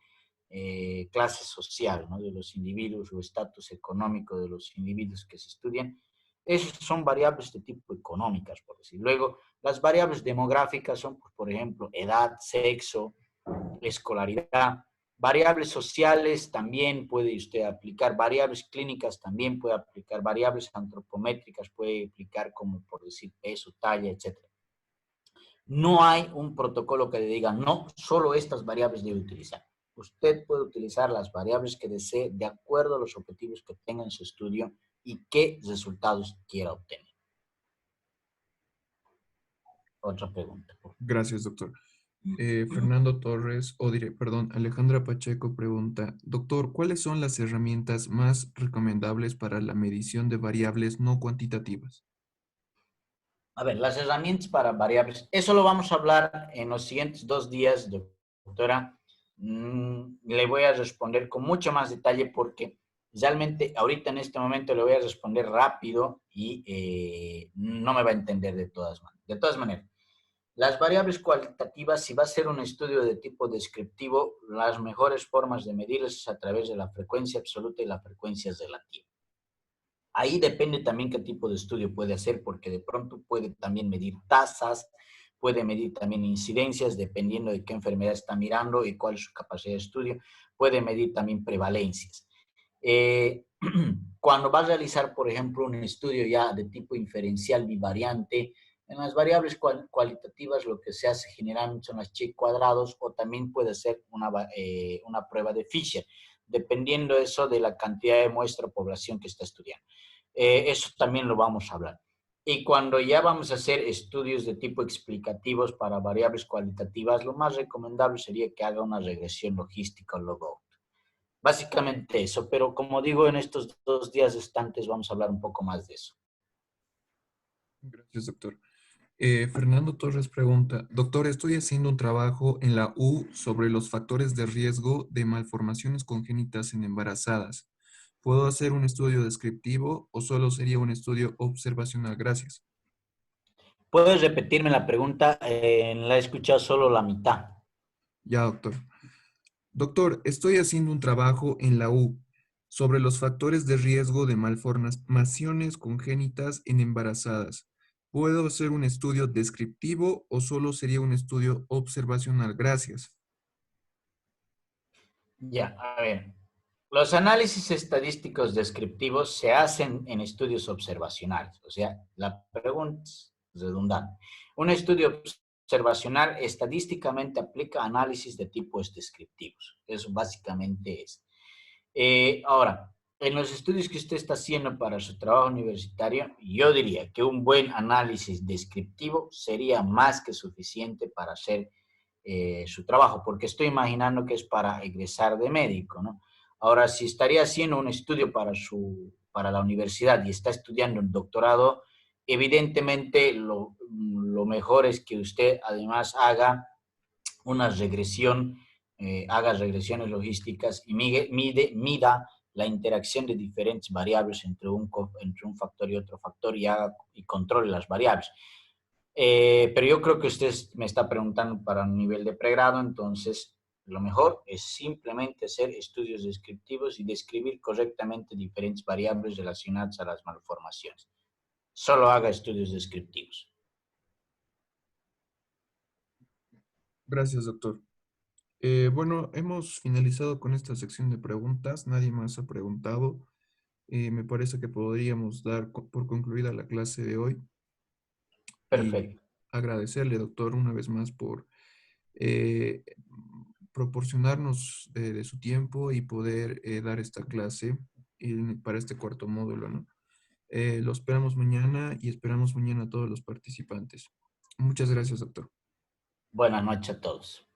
A: clase social, ¿no? De los individuos o estatus económico de los individuos que se estudian. Esas son variables de tipo económicas, por decir. Luego, las variables demográficas son, por ejemplo, edad, sexo, escolaridad. Variables sociales también puede usted aplicar, variables clínicas también puede aplicar, variables antropométricas puede aplicar como, por decir, peso, talla, etc. No hay un protocolo que le diga, no, solo estas variables debe utilizar. Usted puede utilizar las variables que desee de acuerdo a los objetivos que tenga en su estudio y qué resultados quiera obtener. Otra pregunta.
B: Gracias, doctor. Fernando Torres, perdón, Alejandra Pacheco pregunta, doctor, ¿cuáles son las herramientas más recomendables para la medición de variables no cuantitativas?
A: A ver, las herramientas para variables, eso lo vamos a hablar en los siguientes 2 días, doctora. Le voy a responder con mucho más detalle porque realmente ahorita en este momento le voy a responder rápido y no me va a entender de todas maneras. De todas maneras, las variables cualitativas, si va a ser un estudio de tipo descriptivo, las mejores formas de medirlas es a través de la frecuencia absoluta y la frecuencia relativa. Ahí depende también qué tipo de estudio puede hacer, porque de pronto puede también medir tasas, puede medir también incidencias, dependiendo de qué enfermedad está mirando y cuál es su capacidad de estudio, puede medir también prevalencias. Cuando va a realizar, por ejemplo, un estudio ya de tipo inferencial bivariante, en las variables cualitativas lo que se hace generalmente son las chi cuadrados o también puede ser una prueba de Fisher, dependiendo eso de la cantidad de muestra o población que está estudiando. Eso también lo vamos a hablar. Y cuando ya vamos a hacer estudios de tipo explicativos para variables cualitativas, lo más recomendable sería que haga una regresión logística o logout. Básicamente eso, pero como digo, en estos 2 días restantes vamos a hablar un poco más de eso.
B: Gracias, doctor. Fernando Torres pregunta, doctor, estoy haciendo un trabajo en la U sobre los factores de riesgo de malformaciones congénitas en embarazadas. ¿Puedo hacer un estudio descriptivo o solo sería un estudio observacional? Gracias.
A: ¿Puedes repetirme la pregunta? La he escuchado solo la mitad.
B: Ya, doctor. Doctor, estoy haciendo un trabajo en la U sobre los factores de riesgo de malformaciones congénitas en embarazadas. ¿Puedo hacer un estudio descriptivo o solo sería un estudio observacional? Gracias.
A: Ya, a ver. Los análisis estadísticos descriptivos se hacen en estudios observacionales. O sea, la pregunta es redundante. Un estudio observacional estadísticamente aplica análisis de tipos descriptivos. Eso básicamente es. Ahora, en los estudios que usted está haciendo para su trabajo universitario, yo diría que un buen análisis descriptivo sería más que suficiente para hacer su trabajo, porque estoy imaginando que es para egresar de médico, ¿no? Ahora, si estaría haciendo un estudio para la universidad y está estudiando un doctorado, evidentemente lo mejor es que usted además una regresión, haga regresiones logísticas y mida la interacción de diferentes variables entre un factor y otro factor y controle las variables. Pero yo creo que usted me está preguntando para un nivel de pregrado, entonces lo mejor es simplemente hacer estudios descriptivos y describir correctamente diferentes variables relacionadas a las malformaciones. Solo haga estudios descriptivos.
B: Gracias, doctor. Bueno, hemos finalizado con esta sección de preguntas. Nadie más ha preguntado. Me parece que podríamos dar por concluida la clase de hoy y
A: Perfecto.
B: agradecerle, doctor, una vez más por eh, proporcionarnos de su tiempo y poder dar esta clase para este cuarto módulo, ¿no? Lo esperamos mañana y esperamos mañana a todos los participantes. Muchas gracias, doctor.
A: Buenas noches a todos.